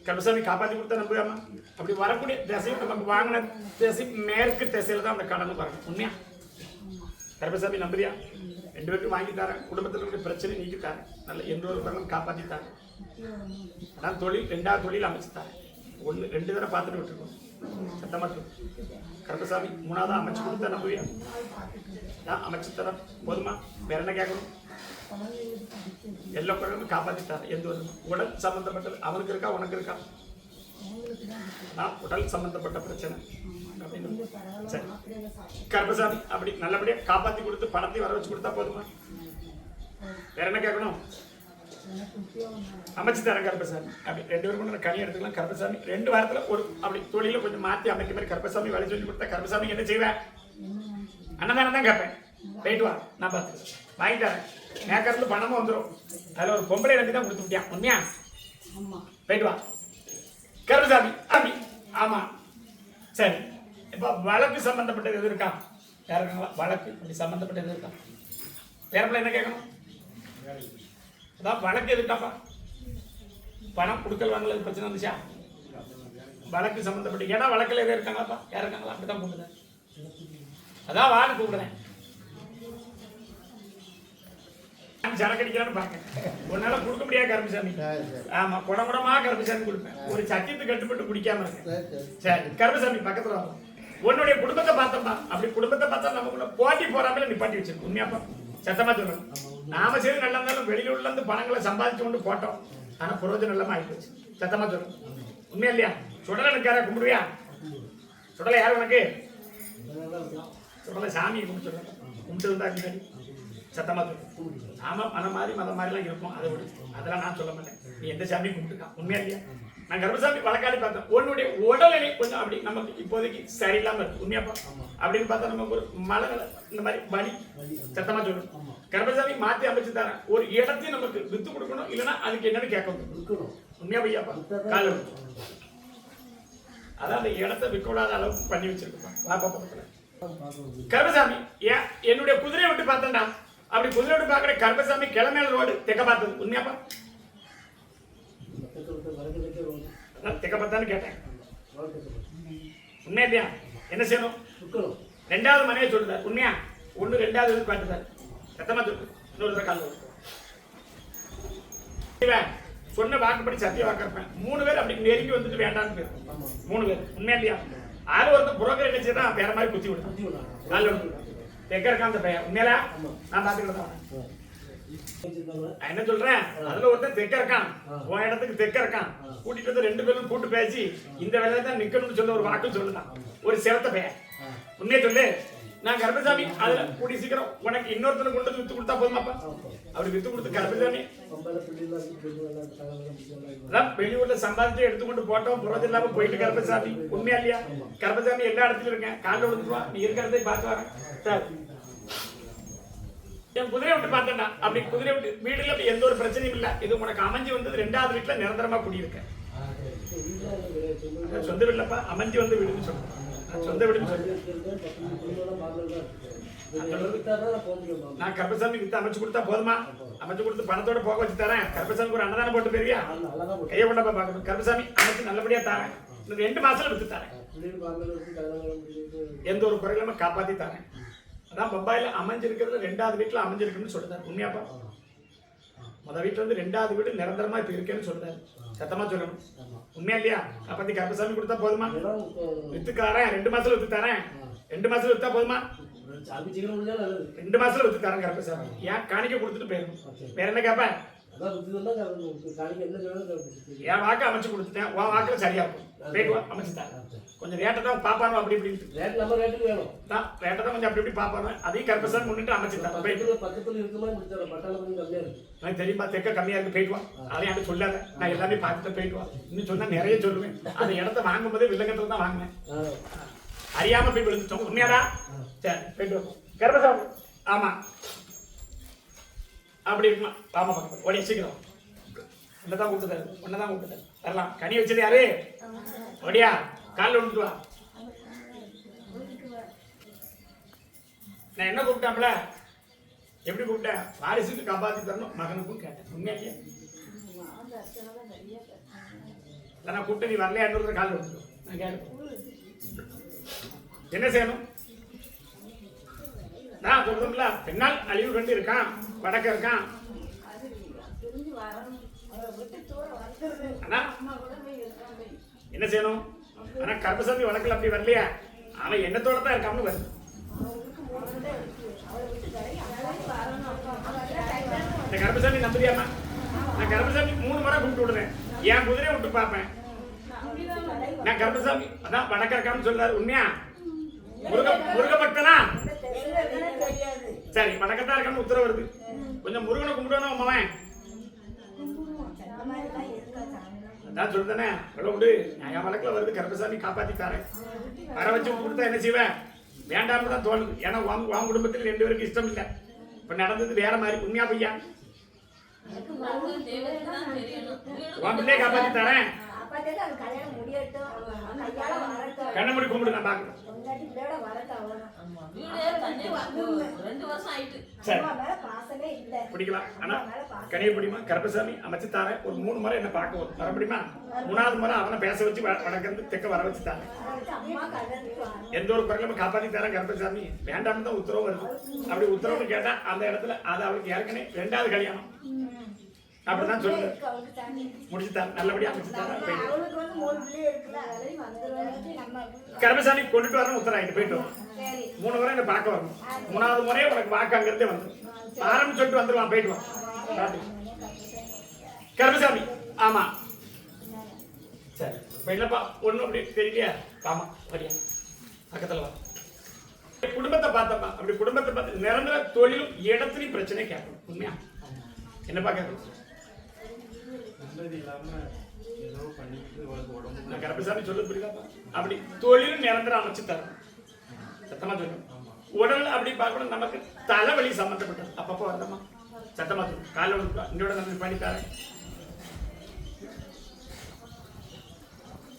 கருப்பசாமி காப்பாற்றி கொடுத்தா நம்புவாமா? அப்படி வரக்கூடிய திசை நமக்கு வாங்கின திசை மேற்கு திசையில தான் அந்த கடன் வரணும். உண்மையா? கருப்பசாமி நம்புறியா? 2 பேருக்கும் வாங்கி தரேன். குடும்பத்தில் இருக்கிற பிரச்சனை நீக்கி தரேன். நல்ல எந்த ஒரு பக்கம் காப்பாற்றி தரேன். அதான் தொழில் 2வது தொழில் அமைச்சு தரேன். 1 2 தடவை பார்த்துட்டு விட்டுருக்கோம். சத்தமா சொல்லு. கருப்பசாமி மூணாவது அமைச்சு கொடுத்தா நம்புவியா? அமைச்சு தர போதுமா? வேற என்ன கேட்கணும்? எல்லா குறையும் காப்பாற்றிட்டார். எந்த ஒரு உடல் சம்பந்தப்பட்டது அவனுக்கு இருக்கா உனக்கு இருக்கா? உடல் சம்பந்தப்பட்ட பிரச்சனை சரி. கருப்பசாமி அப்படி நல்லபடியா காப்பாத்தி கொடுத்து பணத்தை வர வச்சு கொடுத்தா போதுமா? வேற என்ன கேட்கணும்? அமைச்சு தரேன் கருப்பசாமி. அப்படி 2 பேரும் கொண்டு கனி எடுத்துக்கலாம். கருப்பசாமி 2 வாரத்துல ஒரு அப்படி தொழில கொஞ்சம் மாத்தி அமைக்க மாதிரி கருப்பசாமி வேலை சொல்லி கொடுத்தா கருப்பசாமி என்ன செய்வேன்? அன்னதானம் தான் கேட்பேன். போயிட்டு வா, நான் பார்த்து வாங்கி தரேன். மேக்கர்ந்து பணமும் வந்துடும். அதில் ஒரு பொம்பளை நம்பி தான் கொடுத்து விட்டியான். உண்மையா? போயிட்டு வா கருப்பசாமி. அப்படி ஆமா சரி. இப்போ வழக்கு சம்பந்தப்பட்டது எது இருக்கா? வேற இருக்காங்களா? வழக்கு அப்படி சம்பந்தப்பட்டது எது இருக்கா? வேற என்ன கேட்கணும்? அதான் வழக்கு எதுக்காப்பா? பணம் கொடுக்கல் வாங்கல பிரச்சனை வந்துச்சா? வழக்கு சம்பந்தப்பட்ட ஏன்னா வழக்கில் எதாவது இருக்காங்களாப்பா? யார் இருக்காங்களா? அப்படிதான் கூப்பிடுறேன். அதான் வான்னு கூப்பிடுறேன். சரக்கு அடிக்கலான்னு பாக்க உன்னால கொடுக்க முடியாது கருப்பசாமி. ஆமா குடமா கருப்பசாமி கொடுப்பேன். ஒரு சத்தியத்துக்கு கட்டுப்பட்டு குடிக்காம இருக்கேன். சரி கருப்பசாமி பக்கத்துல வரும். உன்னுடைய குடும்பத்தை பார்த்தோம்ப்பா. அப்படி குடும்பத்தை பார்த்தா நமக்குள்ள போட்டி போறாமல நிப்பாட்டி வச்சிருக்கோம். உண்மையாப்பா? சத்தமா சொல்லணும். நாம செய்து நல்லா இருந்தாலும் வெளியில உள்ள இருந்து பணங்களை சம்பாதிச்சு கொண்டு போட்டோம். ஆனா புரோஜனம் இல்லாம ஆயிடுச்சு. சத்தமா சொல்லணும். உண்மையா இல்லையா? சுடலனுக்கு யாரா கும்பிடுவியா? சுடலை யாரு உனக்கு? சுடலை சாமியை கும்பிட்டு சொல்றேன். கும்பிட்டு இருந்தா சத்தமா சொல்லணும். ஆமா மன மாதிரி மதம் மாதிரிலாம் இருக்கும். அதை விடு, அதெல்லாம் நான் சொல்ல மாட்டேன். நீ எந்த சாமியும் கும்பிட்டுருக்கான். உண்மையா இல்லையா? நான் கருப்பசாமி வழக்காடி பார்த்தேன். உன்னுடைய உடல்நிலை கொஞ்சம் அப்படி நமக்கு இப்போதைக்கு சரியில்லாம இருக்கு. உண்மையாப்பா? அப்படின்னு பார்த்தா நமக்கு ஒரு மலை இந்த மாதிரி வலி. சத்தமா சொல்லணும். கருப்பசாமி மாத்தி அமைச்சு தரேன். ஒரு இடத்தையும் நமக்கு வித்து கொடுக்கணும். இல்லைன்னா அதுக்கு என்னன்னு கேட்கணும். உண்மையா பையாப்பா? கால அதான் அந்த இடத்தை விற்கக்கூடாத அளவுக்கு பண்ணி வச்சிருக்கோம். வாப்பா பக்கத்துல கருப்பசாமி என்னுடைய குதிரையை விட்டு பார்த்தேன்டா. அப்படி குதிரை விட்டு பார்க்கற கருப்பசாமி கிளமேல ரோடு தெக்க பார்த்தது. உண்மையாப்பா? தெக்க பார்த்தான்னு கேட்டேன். உண்மையா இல்லையா? என்ன செய்யணும்? 2வது மனையை சொல்லுதார். உண்மையா? 1 2வது பார்த்துதார். சத்தமா சொல்லு. இன்னொரு தடவை கால் சொன்ன வாக்குப்படி சத்திய வாக்கிறப்பேன். 3 பேர் அப்படி நெருங்கி வந்துட்டு வேண்டான்னு பேர். 3 பேர். உண்மையா இல்லையா? ஆறு ஒருத்தர் புரோக்கர் என்ன செய்யறா வேற மாதிரி குத்தி விடுறான். தெக்க இருக்கான் அந்த பையன். உண்மையில நான் பாத்துக்கிட்டேன். என்ன சொல்றேன்? அதுல ஒருத்தன் தெக்க இருக்கான். உன் இடத்துக்கு தெக்க இருக்கான். கூட்டிட்டு வந்து 2 பேரும் கூட்டு பேசி இந்த வேலையை தான் நிக்கணும்னு சொல்ல ஒரு வாக்கு சொல்லுதான். ஒரு சிவத்த பையன். உண்மையை சொல்லு. நான் கருப்பசாமி அதுல கூடி சீக்கிரம் உனக்கு இன்னொருத்தனை கொண்டு வந்து வித்து கொடுத்தா போதுமாப்பா? அப்படி வித்து கொடுத்து கருப்பசாமி அதான் வெளியூர்ல சம்பாதிச்சு எடுத்துக்கொண்டு போட்டோம். புரோஜனம் இல்லாம போயிட்டு கருப்பசாமி. உண்மையா இல்லையா? கருப்பசாமி எல்லா இடத்துலயும் இருக்கேன். காலில் விழுந்துருவா. நீ இருக்கிறதே பார்த்து வரேன். சார் என் குதிரையை விட்டு பார்த்தேன்டா. அப்படி குதிரை விட்டு வீடுல எந்த ஒரு பிரச்சனையும் இல்லை. இது உனக்கு அமைஞ்சு வந்தது 2வது வீட்டுல நிரந்தரமா குடியிருக்க. சொந்த வீடுலப்பா அமைஞ்சு வந்து வீடுன்னு சொல்றேன். சொந்த வீடுன்னு சொல்றேன். நான் கருப்பசாமி வித்து அமைச்சு கொடுத்தா போதுமா? அமைச்சு கொடுத்து பணத்தோட போக வச்சு தரேன். கருப்பசாமிக்கு ஒரு அன்னதானம் போட்டு போயிருவியா? கையை கொண்டப்பா பார்க்கணும். கருப்பசாமி அமைச்சு நல்லபடியா தரேன். 2 மாசத்துல வித்து தரேன். எந்த ஒரு குறையிலாம காப்பாத்தி தரேன். அதான் பம்பாயில அமைஞ்சிருக்கிறது 2வது வீட்டுல அமைஞ்சிருக்குன்னு சொல்லுறாரு. உண்மையாப்பா? முத வீட்டுல இருந்து 2வது வீடு நிரந்தரமா இப்ப இருக்கேன்னு சொல்றாரு. சத்தமா சொல்லணும். உண்மையா இல்லையா? காப்பாத்தி கருப்பசாமி கொடுத்தா போதுமா? வித்துக்காரன் 2 மாசத்துல வித்து தரேன். 2 மாசத்துல வித்தா போதுமா? 2 மாசத்துல வித்து தரேன் கருப்பசாமி. ஏன் காணிக்க கொடுத்துட்டு போயிடும். வேற என்ன கேப்ப? என் வாக்கு அமைச்சு கொடுத்துட்டேன். உன் வாக்குல சரியா இருக்கும். அமைச்சு தரேன். கொஞ்சம் ரேட்டை தான் பாப்பானோ அப்படி இப்படி ரேட்டை தான் கொஞ்சம் அப்படி இப்படி பாப்பானோ அதையும் கருப்பசாமி முன்னிட்டு அமைச்சு தரேன். தெரியுமா? தெக்க கம்மியா இருக்கு. போயிட்டு வா. அதையும் எனக்கு சொல்லாத. நான் எல்லாமே பார்த்துட்டு போயிட்டு வா. இன்னும் சொன்னா நிறைய சொல்லுவேன். அந்த இடத்த வாங்கும் போதே வில்லங்கத்துல தான் வாங்கினேன். அறியாம போய் விழுந்துட்டோம். உண்மையாடா? சரி போயிட்டு வா கருப்பசாமி. ஆமா அப்படி இருக்குமா? ஆமா பக்கத்துல ஓடிய சீக்கிரம். ஒன்னதான் கூப்பிட்டுதாரு. ஒன்னதான் கூப்பிட்டுதாரு. வரலாம். கனி வச்சது யாரு? ஓடியா காலில் விழுந்துட்டு வா. நான் என்ன கூப்பிட்டேன்ல? எப்படி கூப்பிட்டேன்? வாரிசுக்கு காப்பாத்தி தரணும் மகனுக்கும் கேட்டேன். உண்மையா? நான் கூப்பிட்டு நீ வரலையா? இன்னொரு காலில் விழுந்துட்டோம். நான் கேட்டேன் என்ன செய்யணும்? நான் சொல்றோம்ல பெண்ணால் அழிவு கண்டு இருக்கான். வடக்க இருக்கான். என்ன செய்யணும்? ஆனா கருப்பசாமி வழக்கில் அப்படி வரலையா, அவன் எண்ணத்தோட தான் இருக்கான்னு வருது. இந்த கருப்பசாமி நம்புறியாமா? நான் கருப்பசாமி 3 முறை கூப்பிட்டு விடுறேன், என் குதிரையை விட்டு பார்ப்பேன். நான் கருப்பசாமி அதான் வடக்கரக்கான்னு சொல்றாரு, உண்மையா? முருக பக்தனா? சரி, வடக்கத்தான் இருக்கான்னு உத்தரவு வருது. கொஞ்சம் முருகனை கும்பிடணும் அவன். அதான் சொல்றேனே, உண்டு என் வழக்கில் வருது. கருப்பசாமி காப்பாத்தி தரேன். வர வச்சு கொடுத்தா என்ன செய்வேன்? வேண்டாம்னு தான் தோணுது. ஏன்னா உன் குடும்பத்தில் 2 பேருக்கு இஷ்டம் இல்லை. இப்ப நடந்தது வேற மாதிரி. உண்மையா பையா? உன் பிள்ளைய காப்பாத்தி தரேன். கண்ண முடி கும்பிடு, நான் பாக்குறேன். பிடிக்கலாம். ஆனா கனிய பிடிமா? கருப்பசாமி அமைச்சு தாரேன். ஒரு 3 முறை என்ன பார்க்க வரும். வர முடியுமா? 3வது முறை அவனை பேச வச்சு வடக்கிருந்து தெக்க வர வச்சு தாரேன். எந்த ஒரு குறையிலும் காப்பாத்தி தரேன் கருப்பசாமி. வேண்டாம்னு தான் உத்தரவு வருது. அப்படி உத்தரவுன்னு கேட்டா அந்த இடத்துல அது அவளுக்கு ஏற்கனவே 2வது கல்யாணம். அப்படிதான் சொல்லுங்க. முடிச்சுட்டாங்க, நல்லபடியா அமைச்சுட்டாங்க. கருப்பசாமி கொண்டுட்டு வரணும் உத்தரவாயிட்டு போயிட்டு வரும். 3 முறை என்ன பார்க்க வரணும். 3வது முறையே உனக்கு வாக்கு அங்கிருந்தே வந்து ஆரம்பிச்சு சொல்லிட்டு வந்துருவான். போயிட்டு வான் கருப்பசாமி. ஆமா சரி, என்னப்பா ஒண்ணும் அப்படி தெரியலையா? ஆமா வரியா, பக்கத்துல வா. குடும்பத்தை பார்த்தப்பா, அப்படி குடும்பத்தை பார்த்து நிரந்தர தொழிலும் இடத்துலையும் பிரச்சனை கேட்கணும். உண்மையா என்னப்பா கேட்கணும்? கருப்பசாமி சொல்ல புரியுதாப்பா? அப்படி தொழிலும் நிரந்தரம் அமைச்சு தரணும். சத்தமா சொல்லணும். உடல் அப்படி பார்க்கணும். நமக்கு தலைவலி சம்பந்தப்பட்டது அப்பப்போ வருதமா? சத்தமா சொல்லணும். காலைல இன்னோட நம்ம பண்ணித்தாரேன்.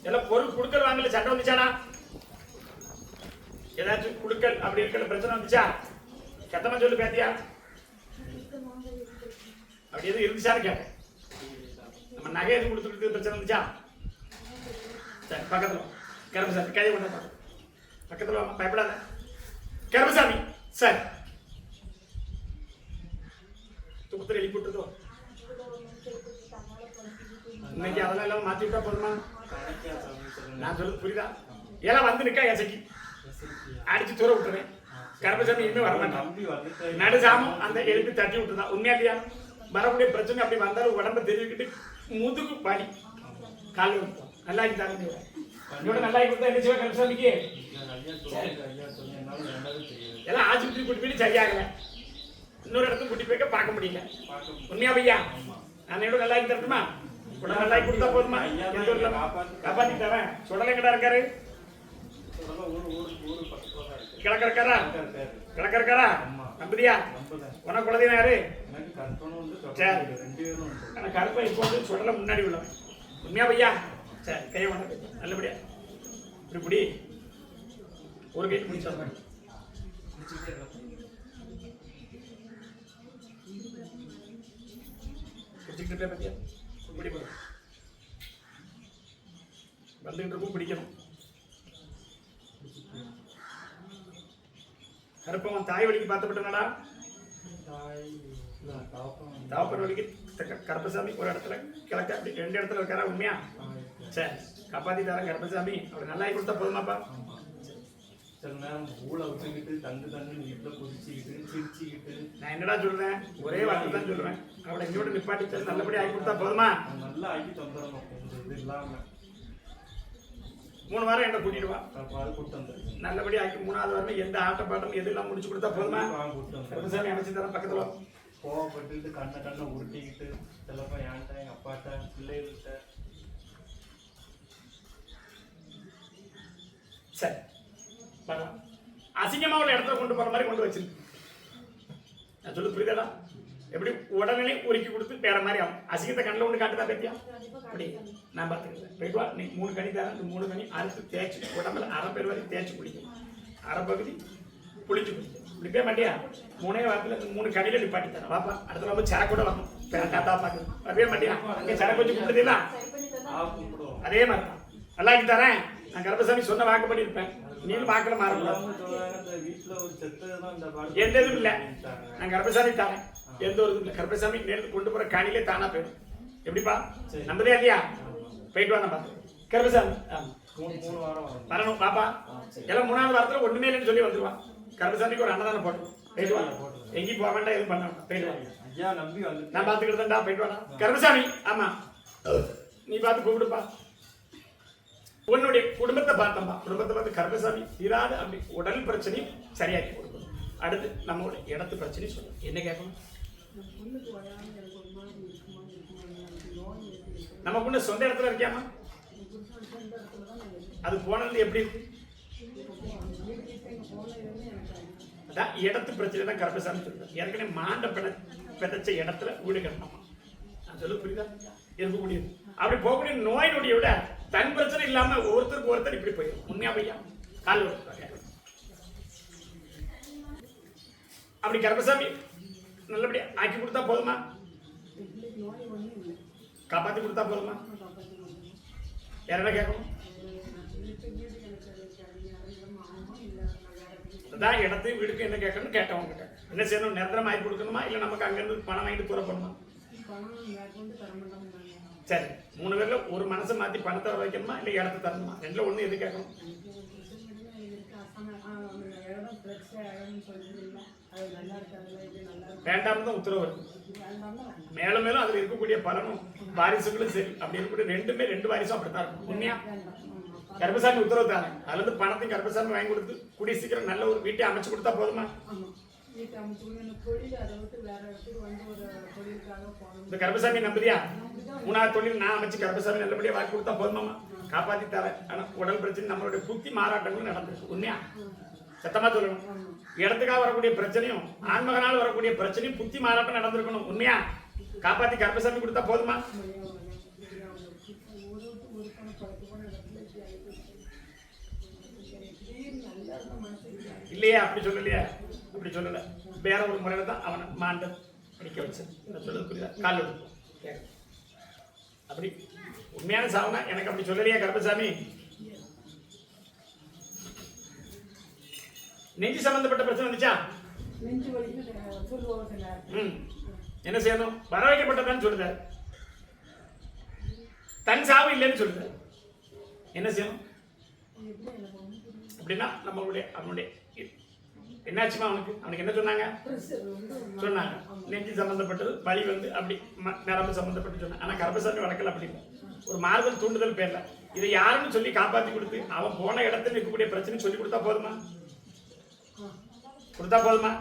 எல்லாம் பொருள் குடுக்கல் வாங்கல சட்டம் வந்துச்சானா? ஏதாச்சும் குடுக்கல் அப்படி இருக்கிற பிரச்சனை வந்துச்சா? சத்தமா சொல்லு பேத்தியா. அப்படி எதுவும் இருந்துச்சான்னு கேட்டேன். நம்ம நகை எதுவும் கொடுத்துட்டு பிரச்சனை வந்துச்சா? சரி, பக்கத்துல கருப்பசாமி கையை கொண்டா பக்கத்துல பயப்படாத. கருப்பசாமி சார் தூக்கத்தில் எழுப்பிட்டுதோ இன்னைக்கு அதெல்லாம் எல்லாம் மாத்தி விட்டா போதுமா? நான் சொல்றது புரியுதா? எல்லாம் வந்து நிக்கா எசக்கி அடிச்சு தூர விட்டுறேன். கருப்பசாமி இன்னும் வரமாட்டான். நடுசாமம் அந்த எழுப்பி தட்டி விட்டுதான். உண்மையா இல்லையா? வரக்கூடிய பிரச்சனை அப்படி வந்தாலும் உடம்பை தெரிவிக்கிட்டு முதுகு பாடி கால் விட்டுவோம். நல்லாக்கி தாங்க நல்லாக்கி கொடுத்தா என்ன செய்வா கருப்பசாமிக்கு? எல்லாம் ஆஸ்பத்திரி கூட்டி போய் சரியாகல. இன்னொரு இடத்துக்கு கூட்டி போய்க்க பார்க்க முடியல. உண்மையா பையா? நான் எவ்வளவு நல்லாக்கி தரட்டுமா? உடனே நல்லாக்கி கொடுத்தா போதுமா? காப்பாத்தி தரேன். சுடலை கடை இருக்காரு, கிழக்கறக்காரா கிழக்கறக்காரா நம்புதியா? உனக்கு குழந்தையா யாரு? சரி, ஆனா கருப்பை இப்போ வந்து சுடலை முன்னாடி உள்ளவன். உண்மையா பையா? சரி, கையை கொண்டு நல்லபடியா இப்படி ஒரு கை முடிச்சா பத்தியா இப்படி வந்துகிட்டு இருக்கும். பிடிக்கணும். கருப்பவன் தாய் வலிக்கு பார்த்துப்பட்டனடா. தாவப்பர் வலிக்கு கருப்பசாமி ஒரு இடத்துல கிழக்க அப்படி 2 இடத்துல இருக்காரா? உண்மையா? சரி, காப்பாத்தி தரேன் கருப்பசாமி. அப்படி நல்லா கொடுத்தா போதுமாப்பா? சில நேரம் ஊழ வச்சுக்கிட்டு தந்து வீட்டுல குதிச்சுக்கிட்டு சிரிச்சுக்கிட்டு நான் என்னடா சொல்றேன்? ஒரே வார்த்தை தான் சொல்றேன். அவளை எங்கோட நிப்பாட்டி நல்லபடியா ஆக்கி கொடுத்தா போதுமா? நல்லா ஆக்கி தந்துடணும். இது இல்லாம 3 வாரம் என்ன கூட்டிட்டு வா. கூட்டு நல்லபடியா ஆக்கி 3வது வாரம் எந்த ஆட்டப்பாட்டம் எதெல்லாம் முடிச்சு கொடுத்தா போதுமா? கருப்பசாமி அமைச்சு தரேன். பக்கத்துல கோவப்பட்டு கண்ணை உருட்டிக்கிட்டு சிலப்பா ஏன்ட்டா எங்க அப்பாட்ட பிள்ளைகிட்ட. சரி, அசிங்கமா உள்ள இடத்துல கொண்டு போற மாதிரி கொண்டு வச்சிருக்கு. நான் சொல்லு புரியுதா? எப்படி உடனே உருக்கி கொடுத்து வேற மாதிரி ஆகும். அசிங்கத்தை கண்ணில் ஒன்று காட்டுதா பத்தியா? அப்படி நான் பார்த்துக்கிறேன். போயிட்டு வா. நீ 3 கனி தரேன். இந்த 3 கனி அறுத்து தேய்ச்சி உடம்புல அரை பேர் வரை தேய்ச்சி குடிக்கும். அரை பகுதி புளிச்சு குடிக்கும். இப்படிப்பே மாட்டியா? 3 வாரத்தில் இந்த 3 கனியில நிப்பாட்டி தரேன். வாப்பா, அடுத்த ரொம்ப சரக்கு கூட வரணும். தாத்தா பார்க்கணும். வரவே மாட்டியா? அங்கே சரக்கு வச்சு கொடுத்தீங்களா? அதே மாதிரி தான் நல்லாக்கி தரேன். நான் கருப்பசாமி சொன்ன வாக்கு பண்ணியிருப்பேன். நீங்களும் பார்க்கல மாறக்கூடாது. எந்த இதுவும் இல்லை. நான் கருப்பசாமி தரேன். எந்த ஒரு இதுவும் இல்லை. கருப்பசாமி நேரத்துக்கு கொண்டு போற காணிலே தானா போயிடும். எப்படிப்பா? நம்பதே இல்லையா? போயிட்டு வா. நான் பார்த்து கருப்பசாமி மூணு வாரம் வரும். வரணும் பாப்பா. எல்லாம் 3வது வாரத்துல ஒண்ணுமே இல்லைன்னு சொல்லி வந்துருவான். கருப்பசாமிக்கு ஒரு அன்னதானம் போட்டு போயிட்டு வாங்க. எங்கேயும் போக வேண்டாம், எதுவும் பண்ண வேண்டாம், போயிட்டு வாங்க. ஐயா நம்பி வந்து நான் பாத்துக்கிட்டேன்டா, போயிட்டு வாடா. கருப்பசாமி, ஆமா நீ பார்த்து கூப்பிடுப்பா. உன்னுடைய குடும்பத்தை பார்த்தம்பா, குடும்பத்தை பார்த்து கருப்பசாமி தீராத அப்படி உடல் பிரச்சனையும் சரியாக்கி கொடுக்கணும். அடுத்து நம்மளோட இடத்து பிரச்சனையும் சொல்லணும். என்ன கேட்கணும்? நமக்குள்ள சொந்த இடத்துல இருக்கியாமா? அது போனது எப்படி இருக்கு? அதான் இடத்து பிரச்சனை தான் கருப்பசாமி சொல்றேன். ஏற்கனவே மாண்ட பிதைச்ச இடத்துல வீடு கட்டணுமா? நான் சொல்ல புரியுதா? இருக்கக்கூடியது அப்படி போகக்கூடிய நோய் நொடியை விட தன் பிரச்சனை இல்லாம ஒருத்தருக்கு ஒருத்தர் இப்படி போயிடும். உண்மையா பையா? கால் அப்படி கருப்பசாமி நல்லபடியா ஆக்கி கொடுத்தா போதுமா? காப்பாத்தி கொடுத்தா போதுமா? வேற என்ன கேட்கணும்? அதான் இடத்தையும் வீடுக்கு என்ன கேட்கணும் கேட்டவங்க கிட்ட. என்ன செய்யணும்? நிரந்தரம் ஆகி கொடுக்கணுமா இல்ல நமக்கு அங்கிருந்து பணம் வாங்கிட்டு தூர போகணுமா? சரி, 3 பேர்ல ஒரு மனசை மாத்தி பணத்தை வைக்கணுமா இல்ல இடத்தை தரணுமா? ரெண்டுல ஒண்ணு எது கேட்கணும்? வேண்டாம் தான் உத்தரவு இருக்கு. மேலும் மேலும் அதுல இருக்கக்கூடிய பலனும் வாரிசுகளும் சரி அப்படி இருக்கக்கூடிய ரெண்டுமே 2 வாரிசும் அப்படித்தான் இருக்கும். உண்மையா? கருப்பசாமி உத்தரவு தானே. அதுல இருந்து பணத்தையும் கருப்பசாமி வாங்கி கொடுத்து கூடிய சீக்கிரம் நல்ல ஒரு வீட்டை அமைச்சு கொடுத்தா போதுமா? இந்த கருப்பசாமி நம்புறியா? 3வது தொழில் நான் அமைச்சு கருப்பசாமி நல்லபடியா வாங்கி கொடுத்தா போதுமாமா? காப்பாத்தி தரேன். ஆனா உடல் பிரச்சனை நம்மளுடைய புத்தி மாறாட்டங்களும் நடந்திருக்கு. உண்மையா? சத்தமா சொல்லணும். இடத்துக்காக வரக்கூடிய பிரச்சனையும் ஆன்மகனால் வரக்கூடிய பிரச்சனையும் புத்தி மாறாட்டம் நடந்திருக்கணும். உண்மையா? காப்பாத்தி கருப்பசாமி கொடுத்தா போதுமா? இல்லையா? அப்படி சொல்லலையா? அப்படி சொல்லல. வேற ஒரு முறையில தான் அவனை மாண்ட படிக்க வச்சேன். சொல்றது புரியுதா? கால் எடுத்து அப்படி உண்மையான சாவனா எனக்கு அப்படி சொல்லலையா கருப்பசாமி? நெஞ்சு சம்பந்தப்பட்ட பிரச்சனை வந்துச்சா? என்ன செய்யணும்? வர வைக்கப்பட்டதான்னு சொல்லுத. தன் சாவு இல்லைன்னு சொல்லுத. என்ன செய்யணும்? அப்படின்னா நம்மளுடைய அவனுடைய என்னாச்சுமா? அவனுக்கு என்ன சொன்னாங்க? சொன்னாங்க நெஞ்சு சம்பந்தப்பட்டது, வலி வந்து அப்படி நரம்பு சம்பந்தப்பட்டு சொன்னாங்க. ஆனா கருப்பசாமி வழக்கல் அப்படி இல்லை. ஒரு மாறுதல் தூண்டுதல் பேர்ல இதை யாருன்னு சொல்லி காப்பாத்தி கொடுத்து அவன் போன இடத்துல இருக்கக்கூடிய பிரச்சனை சொல்லி கொடுத்தா போதுமா? கொடுத்தா போதுமா?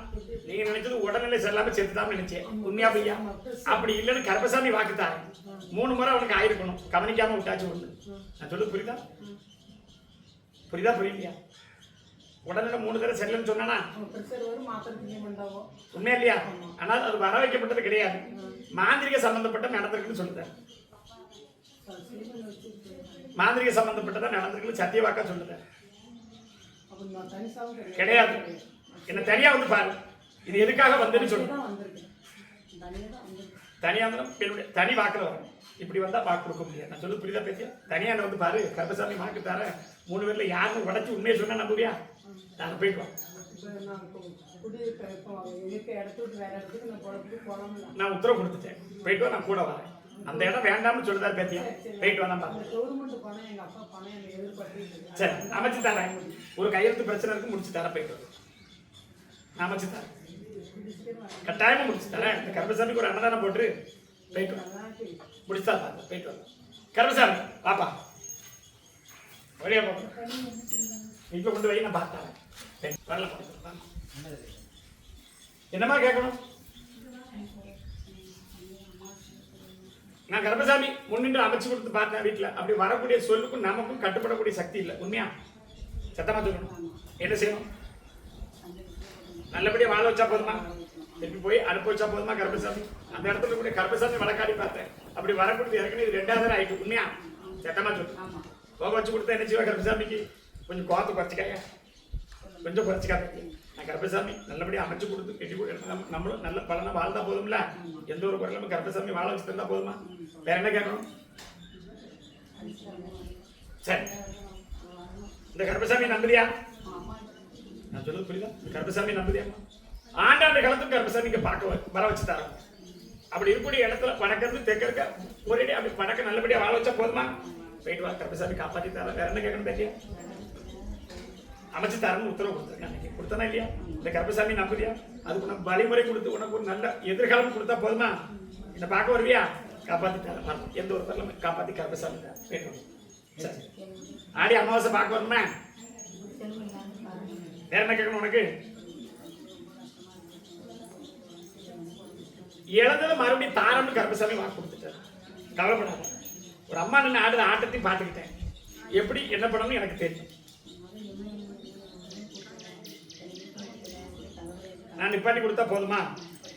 நீங்க நினைச்சது உடல்நிலை சரியில்லாம சேர்த்துதான் நினைச்சேன். உண்மையா பையா? அப்படி இல்லைன்னு கருப்பசாமி வாக்குத்தாரு. 3 முறை அவனுக்கு ஆயிருக்கணும். கவனிக்காம விட்டாச்சு ஒண்ணு. நான் சொல்லுது புரியுதா? புரியுதா புரியலையா? உடனே 3 தடவை சரியில்லைன்னு சொன்னானா? உண்மையா இல்லையா? ஆனால் அது வர வைக்கப்பட்டது கிடையாது. மாந்திரிக சம்பந்தப்பட்ட நடந்திருக்குன்னு சொல்லுத. மாந்திரிக சம்பந்தப்பட்டதான் நடந்திருக்கு சத்திய வாக்கா சொல்லுத. கிடையாது. என்ன தனியா வந்து பாரு. இது எதுக்காக வந்ததுன்னு சொல்லு. தனியா தனி வாக்குல வரும். இப்படி வந்தா வாக்கு கொடுக்க முடியாது. நான் சொல்லு புரியுதா பேசியா? தனியா வந்து பாரு. கருப்பசாமி வாக்கு தர 3 பேர்ல யாருன்னு உடச்சு உண்மையை சொன்னா நம்புவியா? நாங்க போயிட்டு வா. நான் உத்தரவு கொடுத்துட்டேன். போயிட்டு வா, நான் கூட வரேன். அந்த இடம் வேண்டாம்னு சொல்லுதா பேத்தியா? போயிட்டு வா. நம்ம சரி அமைச்சு தரேன். ஒரு கையெழுத்து பிரச்சனை இருக்கு, முடிச்சு தரேன். போயிட்டு வா. நான் அமைச்சு தரேன். கட்டாயமா முடிச்சு தரேன். கருப்பசாமிக்கு ஒரு அன்னதானம் போட்டு போயிட்டு வா. முடிச்சா பாரு. போயிட்டு வா. கருப்பசாமி பாப்பா வழியா போக வீட்டில் கொண்டு போய் நான் பார்த்தேன். என்னமா கேட்கணும்? நான் கருப்பசாமி முன்னின்று அமைச்சு கொடுத்து பார்த்தேன் வீட்டில். அப்படி வரக்கூடிய சொல்லுக்கும் நமக்கும் கட்டுப்படக்கூடிய சக்தி இல்லை. உண்மையா? சத்தமா சொல்லணும். என்ன செய்யணும்? நல்லபடியா வாழ வச்சா போதுமா? திருப்பி போய் அனுப்ப வச்சா போதுமா? கருப்பசாமி அந்த இடத்துல கூட கருப்பசாமி வழக்காடி பார்த்தேன். அப்படி வரக்கூடிய ஏற்கனவே 2வது ஆயிட்டு. உண்மையா? சத்தமா சொல்லணும். போக வச்சு கொடுத்தா என்ன செய்வா? கருப்பசாமிக்கு கொஞ்சம் கோத்து குறைச்சிக்காய, கொஞ்சம் குறைச்சிக்காத. நான் கருப்பசாமி நல்லபடியா அமைச்சு கொடுத்து கெட்டி கொடுத்து நம்மளும் நல்ல பலனா வாழ்ந்தா போதும்ல. எந்த ஒரு குறையிலும் கருப்பசாமி வாழ வச்சு தந்தா போதுமா? வேற என்ன கேட்கணும்? சரி, இந்த கருப்பசாமி நம்புறியா? நான் சொல்லுது புரியுதா? இந்த கருப்பசாமி நம்புறியா? ஆண்டாண்டு காலத்துக்கு கருப்பசாமிக்கு பார்க்க வர வச்சு தரோம். அப்படி இருக்கக்கூடிய இடத்துல வடக்கிறது தெற்க ஒரே அப்படி வடக்க நல்லபடியா வாழ வச்சா போதுமா? போயிட்டு வா கருப்பசாமி காப்பாற்றி தர. வேற என்ன கேட்கணும் பேட்டியா? அமைச்சு தரன்னு உத்தரவு கொடுத்துருக்கேன் அன்னைக்கு. கொடுத்தானா இல்லையா? இந்த கருப்பசாமி நம்புறியா? அதுக்கு உனக்கு வழிமுறை கொடுத்து உனக்கு ஒரு நல்ல எதிர்காலம் கொடுத்தா போதுமா? என்னை பார்க்க வருவியா? காப்பாற்றி தரேன். எந்த ஒரு பரலும் காப்பாற்றி கருப்பசாமி தான் போயிட்டு. சரி, ஆடி அமாவாசை பார்க்க வரணுமே. வேற என்ன கேட்கணும் உனக்கு? இழந்தது மறுபடியும் தாரம்னு கருப்பசாமி வாக்கு கொடுத்துட்டாரு. கவலைப்படாத. ஒரு அம்மா நின்று ஆடுற ஆட்டத்தையும் பார்த்துக்கிட்டேன். எப்படி என்ன பண்ணணும்னு எனக்கு தெரியும். நான் நிப்பாட்டி கொடுத்தா போதுமா?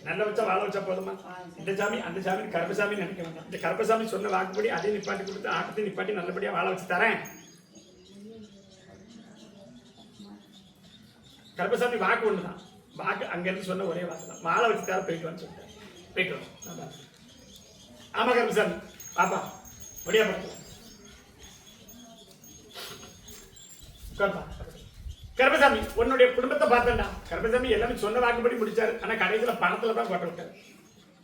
நல்ல வச்சா வாழ வச்சா போதுமா? இந்த சாமி அந்த சாமி கருப்பசாமி நினைக்க வேண்டாம். இந்த கருப்பசாமி சொன்ன வாக்குப்படி அதையும் நிப்பாட்டி கொடுத்து ஆட்டத்தையும் நிப்பாட்டி நல்லபடியா வாழ வச்சு தரேன். கருப்பசாமி வாக்கு ஒண்ணுதான். வாக்கு அங்க இருந்து சொன்ன ஒரே வாக்கு தான். வாழ வச்சு தர போயிட்டு வந்து சொல்லிட்டேன். போயிட்டு வரும். ஆமா கருப்பசாமி பாப்பா ஒடியா படுத்து கருப்பசாமி உன்னுடைய குடும்பத்தை பார்த்தேன்டா. கருப்பசாமி எல்லாமே சொன்ன வாக்குப்படி முடிச்சாரு. ஆனா கடைசியில பணத்துல தான் போட்டு விட்டாரு.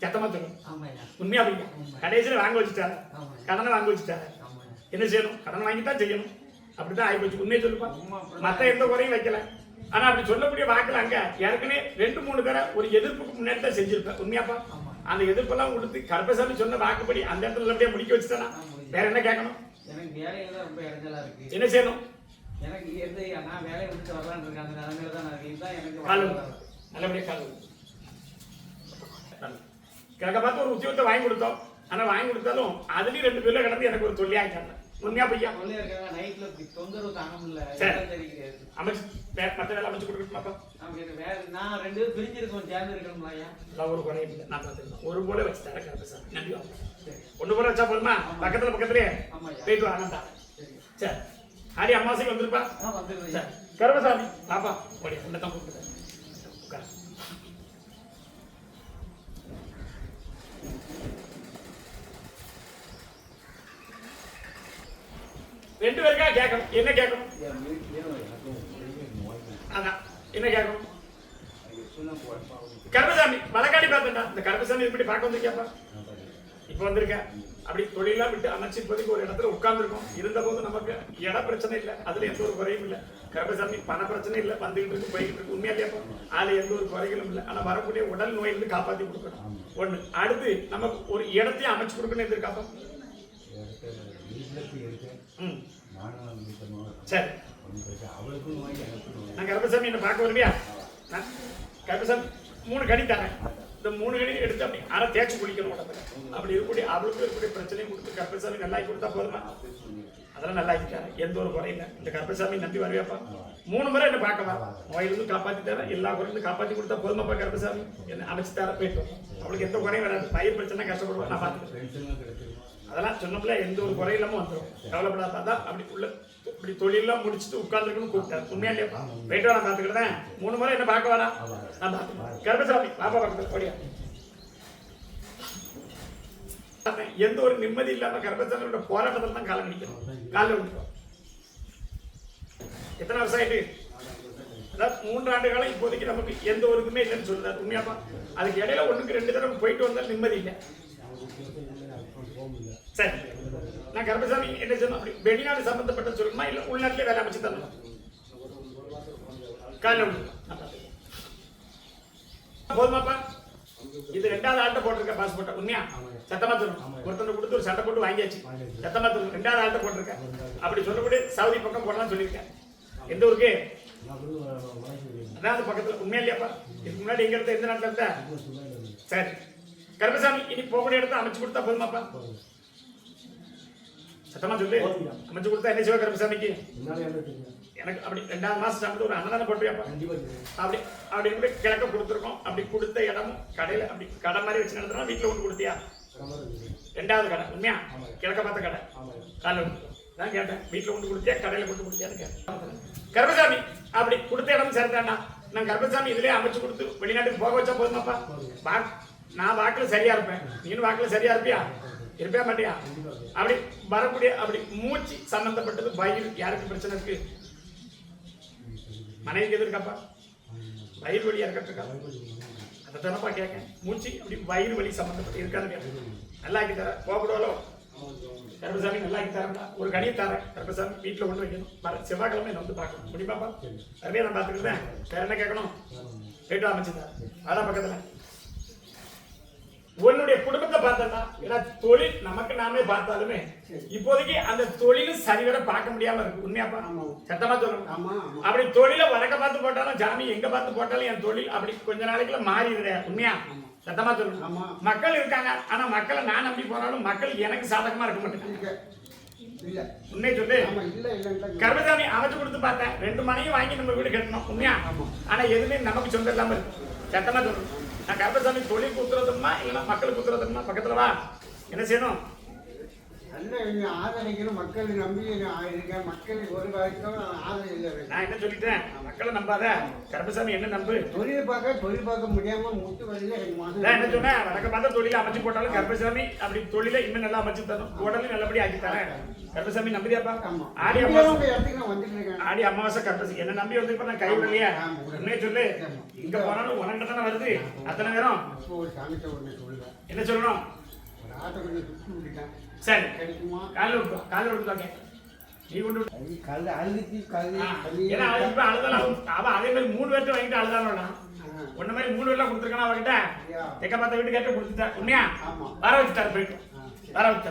சத்தமா சொல்லணும். உண்மையா போய்யா? கடைசியில வாங்க வச்சுட்டாரு. கடனை வாங்க வச்சுட்டாரு. என்ன செய்யணும்? கடன் வாங்கித்தான் செய்யணும். அப்படிதான் ஆகி போச்சு. உண்மையை சொல்லுப்பா. மத்த எந்த குறையும் வைக்கல. ஆனா அப்படி சொல்லக்கூடிய வாக்குல அங்க ஏற்கனவே 2-3 பேரை ஒரு எதிர்ப்புக்கு முன்னாடி தான் செஞ்சிருப்பேன். உண்மையாப்பா? அந்த எதிர்ப்பெல்லாம் கொடுத்து கருப்பசாமி சொன்ன வாக்குப்படி அந்த இடத்துல அப்படியே முடிக்க வச்சுட்டானா? வேற என்ன கேட்கணும்? எனக்கு வேலையில ரொம்ப இடைஞ்சலா இருக்கு. என்ன செய்யணும்? எனக்கு எது நான் வேலையை விட்டு வரலான்னு இருக்கேன். அந்த நிலைமையில தான் நான் இதுதான் எனக்கு நல்லபடியா காலம் கிழக்க பார்த்து ஒரு உத்தியோகத்தை வாங்கி கொடுத்தோம். ஆனா வாங்கி கொடுத்தாலும் அதுலயும் 2 பேர்ல கிடந்து எனக்கு ஒரு தொல்லை ஆகிட்டாங்க. உண்மையா பையா? நைட்ல தொந்தரவு தாங்க முடியல. அமைச்சு மற்ற வேலை அமைச்சு கொடுக்கணுமாப்பா? நான் 2 பேரும் பிரிஞ்சிருக்கோம். சேர்ந்து இருக்கணும்ல ஐயா? எல்லாம் ஒரு குறையும் இல்லை. நான் பார்த்துருக்கேன். ஒரு போல வச்சு தர கருப்பசாமி. நன்றி. ஒண்ணு போல வச்சா போதுமா? பக்கத்துலயே போயிட்டு வாங்கண்டா. சரி, ஆடி அமாவாசைக்கு வந்துருப்பா. சரி கருப்பசாமி பாப்பா ஓடி உன்னதான் கூப்பிட்டு உட்கார். ரெண்டு பேருக்கா கேட்கணும். என்ன கேட்கணும்? அதான் என்ன கேட்கணும்? கருப்பசாமி வழக்காடி பார்த்தா இந்த கருப்பசாமி இப்படி பார்க்க வந்திருக்கியாப்பா? இப்ப வந்திருக்க. அப்படி தொழிலாம் விட்டு அமைச்சு இப்போதைக்கு ஒரு இடத்துல உட்கார்ந்துருக்கோம். இருந்த போது நமக்கு இட பிரச்சனை இல்லை. அதுல எந்த ஒரு குறையும் இல்லை. கருப்பசாமி பண பிரச்சனை இல்லை. வந்துகிட்டு இருக்கு போய்கிட்டு இருக்கு. உண்மையா இல்லையாப்பா? அதுல எந்த ஒரு குறைகளும் இல்லை. ஆனா வரக்கூடிய உடல் நோயிலிருந்து காப்பாற்றி கொடுக்கணும். ஒண்ணு. அடுத்து நமக்கு ஒரு இடத்தையும் அமைச்சு கொடுக்கணும். எதிர்காப்பா? சரி, நான் கருப்பசாமி என்ன பார்க்க வருவியா? கருப்பசாமி 3 கடி தரேன். இந்த 3 கடி எடுத்து அப்படி அரை தேய்ச்சி குளிக்கணும் உடம்புல. அப்படி இருக்கக்கூடிய அவளுக்கு இருக்கக்கூடிய பிரச்சனையும் கொடுத்து கருப்பசாமி நல்லாக்கி கொடுத்தா போதுமா? அதெல்லாம் நல்லா ஆக்கிட்டாரு. எந்த ஒரு குறையும் இல்லை. இந்த கருப்பசாமி நம்பி வருவியாப்பா? 3 முறை என்ன பார்க்கவா? நோயிலிருந்து காப்பாற்றி தரேன். எல்லா குறையிலிருந்து காப்பாற்றி கொடுத்தா போதுமாப்பா? கருப்பசாமி என்ன அமைச்சு தர போயிட்டு அவளுக்கு எந்த குறையும் வராது. பயிர் பிரச்சனை கஷ்டப்படுவா. நான் பார்த்துக்கிறேன். அதெல்லாம் சொன்னப்பல எந்த ஒரு குறை இல்லாம வந்துடும். கவலைப்படாத. தான் அப்படி உள்ள இப்படி தொழிலெல்லாம் முடிச்சுட்டு உட்கார்ந்துருக்குன்னு கூப்பிட்டாரு. உண்மையா இல்லையா? போயிட்டு நான் பார்த்துக்கிறேன். 3 முறை என்ன பார்க்க வரா? நான் பார்த்துக்கிறேன். கருப்பசாமி பாப்பா பக்கத்துல படியா. எந்த ஒரு நிம்மதி இல்லாம கருப்பசாமியோட போராட்டத்தில் தான் காலம் நிற்கணும். காலில் விட்டுருவோம். எத்தனை வருஷம் ஆயிட்டு? அதாவது 3 ஆண்டு காலம் இப்போதைக்கு நமக்கு எந்த ஒரு இதுவுமே இல்லைன்னு சொல்றாரு. உண்மையாப்பா? அதுக்கு இடையில 1-2 தடவை போயிட்டு வந்தாலும் நிம்மதி இல்லை. சரி, நான் கருப்பசாமி என்ன சொன்னோம்? அப்படி வெளிநாடு சம்பந்தப்பட்ட சொல்லணுமா இல்ல உள்நாட்டிலே வேலை அமைச்சு தரணும்? காலையில் போதுமாப்பா? இது 2வது ஆள்கிட்ட போட்டிருக்க பாஸ்போர்ட்டை. உண்மையா? சத்தமா சொல்லணும். ஒருத்தனை கொடுத்து ஒரு சட்டை போட்டு வாங்கியாச்சு. சத்தமா சொல்லணும். 2வது ஆள்கிட்ட போட்டிருக்கேன். அப்படி சொல்லக்கூடிய சவுதி பக்கம் போடலாம் சொல்லியிருக்கேன். எந்த ஊருக்கு? அதான் பக்கத்துல. உண்மையா இல்லையாப்பா? இதுக்கு முன்னாடி எங்க இருந்த எந்த நாட்டில் இருந்த? சரி கருப்பசாமி இனி போகக்கூடிய இடத்த அமைச்சு கொடுத்தா போதுமாப்பா? சத்தமா சொல்லு. அமைச்சு கொடுத்தா என்ன செய்வா கருப்பசாமிக்கு? எனக்கு அப்படி 2வது மாசம் சாப்பிட்டு ஒரு அன்னதான போட்டுவியாப்பா? அப்படி அப்படி கூட கிழக்க கொடுத்துருக்கோம். அப்படி கொடுத்த இடமும் கடையில அப்படி கடை மாதிரி வச்சு நடத்துறோம். வீட்டுல ஒன்று கொடுத்தியா? 2வது கடை. உண்மையா? கிழக்க பார்த்த கடை. காலையில் நான் கேட்டேன். வீட்டுல ஒன்று கொடுத்தியா கடையில கொண்டு கொடுத்தியான்னு கேட்டேன். கருப்பசாமி அப்படி கொடுத்த இடம் சேர்த்தாண்டா. நான் கருப்பசாமி இதுலயே அமைச்சு கொடுத்து வெளிநாட்டுக்கு போக வச்சா போதுமாப்பா? நான் வாக்குல சரியா இருப்பேன். நீனும் வாக்குல சரியா இருப்பியா? இருப்பே மாட்டியா? அப்படி வரக்கூடிய அப்படி மூச்சு சம்பந்தப்பட்டது வயிறு யாருக்கு பிரச்சனை இருக்கு? மனைவிக்கு எதிர்க்காப்பா? வயிறு வழியா இருக்கா? அதை தானப்பா கேட்க. மூச்சு அப்படி வயிறு வலி சம்பந்தப்பட்டு இருக்கான்னு கேட்க. நல்லா ஆக்கி தர. போகக்கூடாலோ கருப்பசாமி நல்லா தரேன்டா, ஒரு கனியை தரேன் கருப்பசாமி, வீட்டில் கொண்டு வைக்கணும், வர செவ்வாய்க்கிழமை என்ன வந்து பார்க்கணும், முடியுமாப்பா? நிறைய நான் பார்த்துக்கிட்டேன், வேற என்ன கேட்கணும்? ரேட்டு அமைச்சுதான் அதான் பக்கத்தில் உன்னுடைய குடும்பத்தை பார்த்தா, ஏன்னா தொழில் நமக்கு நாமே பார்த்தாலுமே இப்போதைக்கு அந்த தொழிலும் சரிவர பார்க்க முடியாம இருக்கு. உண்மையாப்பா? சத்தமா சொல்லணும். அப்படி தொழிலை வழக்க பார்த்து போட்டாலும் ஜாமி எங்க பார்த்து போட்டாலும் என் தொழில் அப்படி கொஞ்ச நாளைக்குள்ள மாறிடுற. உண்மையா? சத்தமா சொல்லணும். மக்கள் இருக்காங்க, ஆனா மக்களை நான் நம்பி போனாலும் மக்கள் எனக்கு சாதகமா இருக்க மாட்டேங்க. உண்மையை சொல்லு. கருப்பசாமி அமைச்சு கொடுத்து பார்த்தேன், 2 மனையும் வாங்கி நம்ம வீடு கட்டணும். உண்மையா? ஆனா எதுவுமே நமக்கு சொந்தம் இல்லாம இருக்கு. சத்தமா சொல்லணும். நான் கருப்பசாமி தொழிலுக்கு உத்தரவுமா இல்லைன்னா மக்களுக்கு உத்தரவுமா? பக்கத்துல வா. என்ன செய்யணும்? ஆதரிக்கணும். மக்கள் நம்பி இருக்கேன். மக்கள் ஒரு ஆதரவு இல்லை. நான் என்ன சொல்லிட்டேன்? மக்களை நம்பாத, கருப்பசாமி என்ன நம்பு. தொழில் பார்க்க முடியாம முட்டு வழியில நான் என்ன சொன்னேன்? வழக்க பார்த்த தொழிலை அமைச்சு போட்டாலும் கருப்பசாமி அப்படி தொழிலை இன்னும் நல்லா அமைச்சு தரும், உடனே நல்லபடியா ஆக்கி தரேன். கருப்பசாமி நம்பியாப்பா? ஆடி அமாவாசை கருப்பசாமி என்ன நம்பி வந்து நான் கைவிடலையா? உண்மையை சொல்லு. இங்க போனாலும் உனக்கிட்ட தானே வருது அத்தனை நேரம். என்ன சொல்லணும்? சரி, காலையில் விட்டுருவோம். காலையில் விட்டுருவாங்க. நீ கொண்டு ஏன்னா இப்ப அழுதாலும் அவன் அதே மாதிரி 3 பேர்ட்ட வாங்கிட்டு அழுதாலும் ஒன்ன மாதிரி 3 பேர்லாம் கொடுத்துருக்கானா அவகிட்ட தெக்க பார்த்த வீட்டு கேட்ட கொடுத்துட்டா. உண்மையா? வர வச்சுட்டாரு, போயிட்டு வர வச்சுட்டாரு.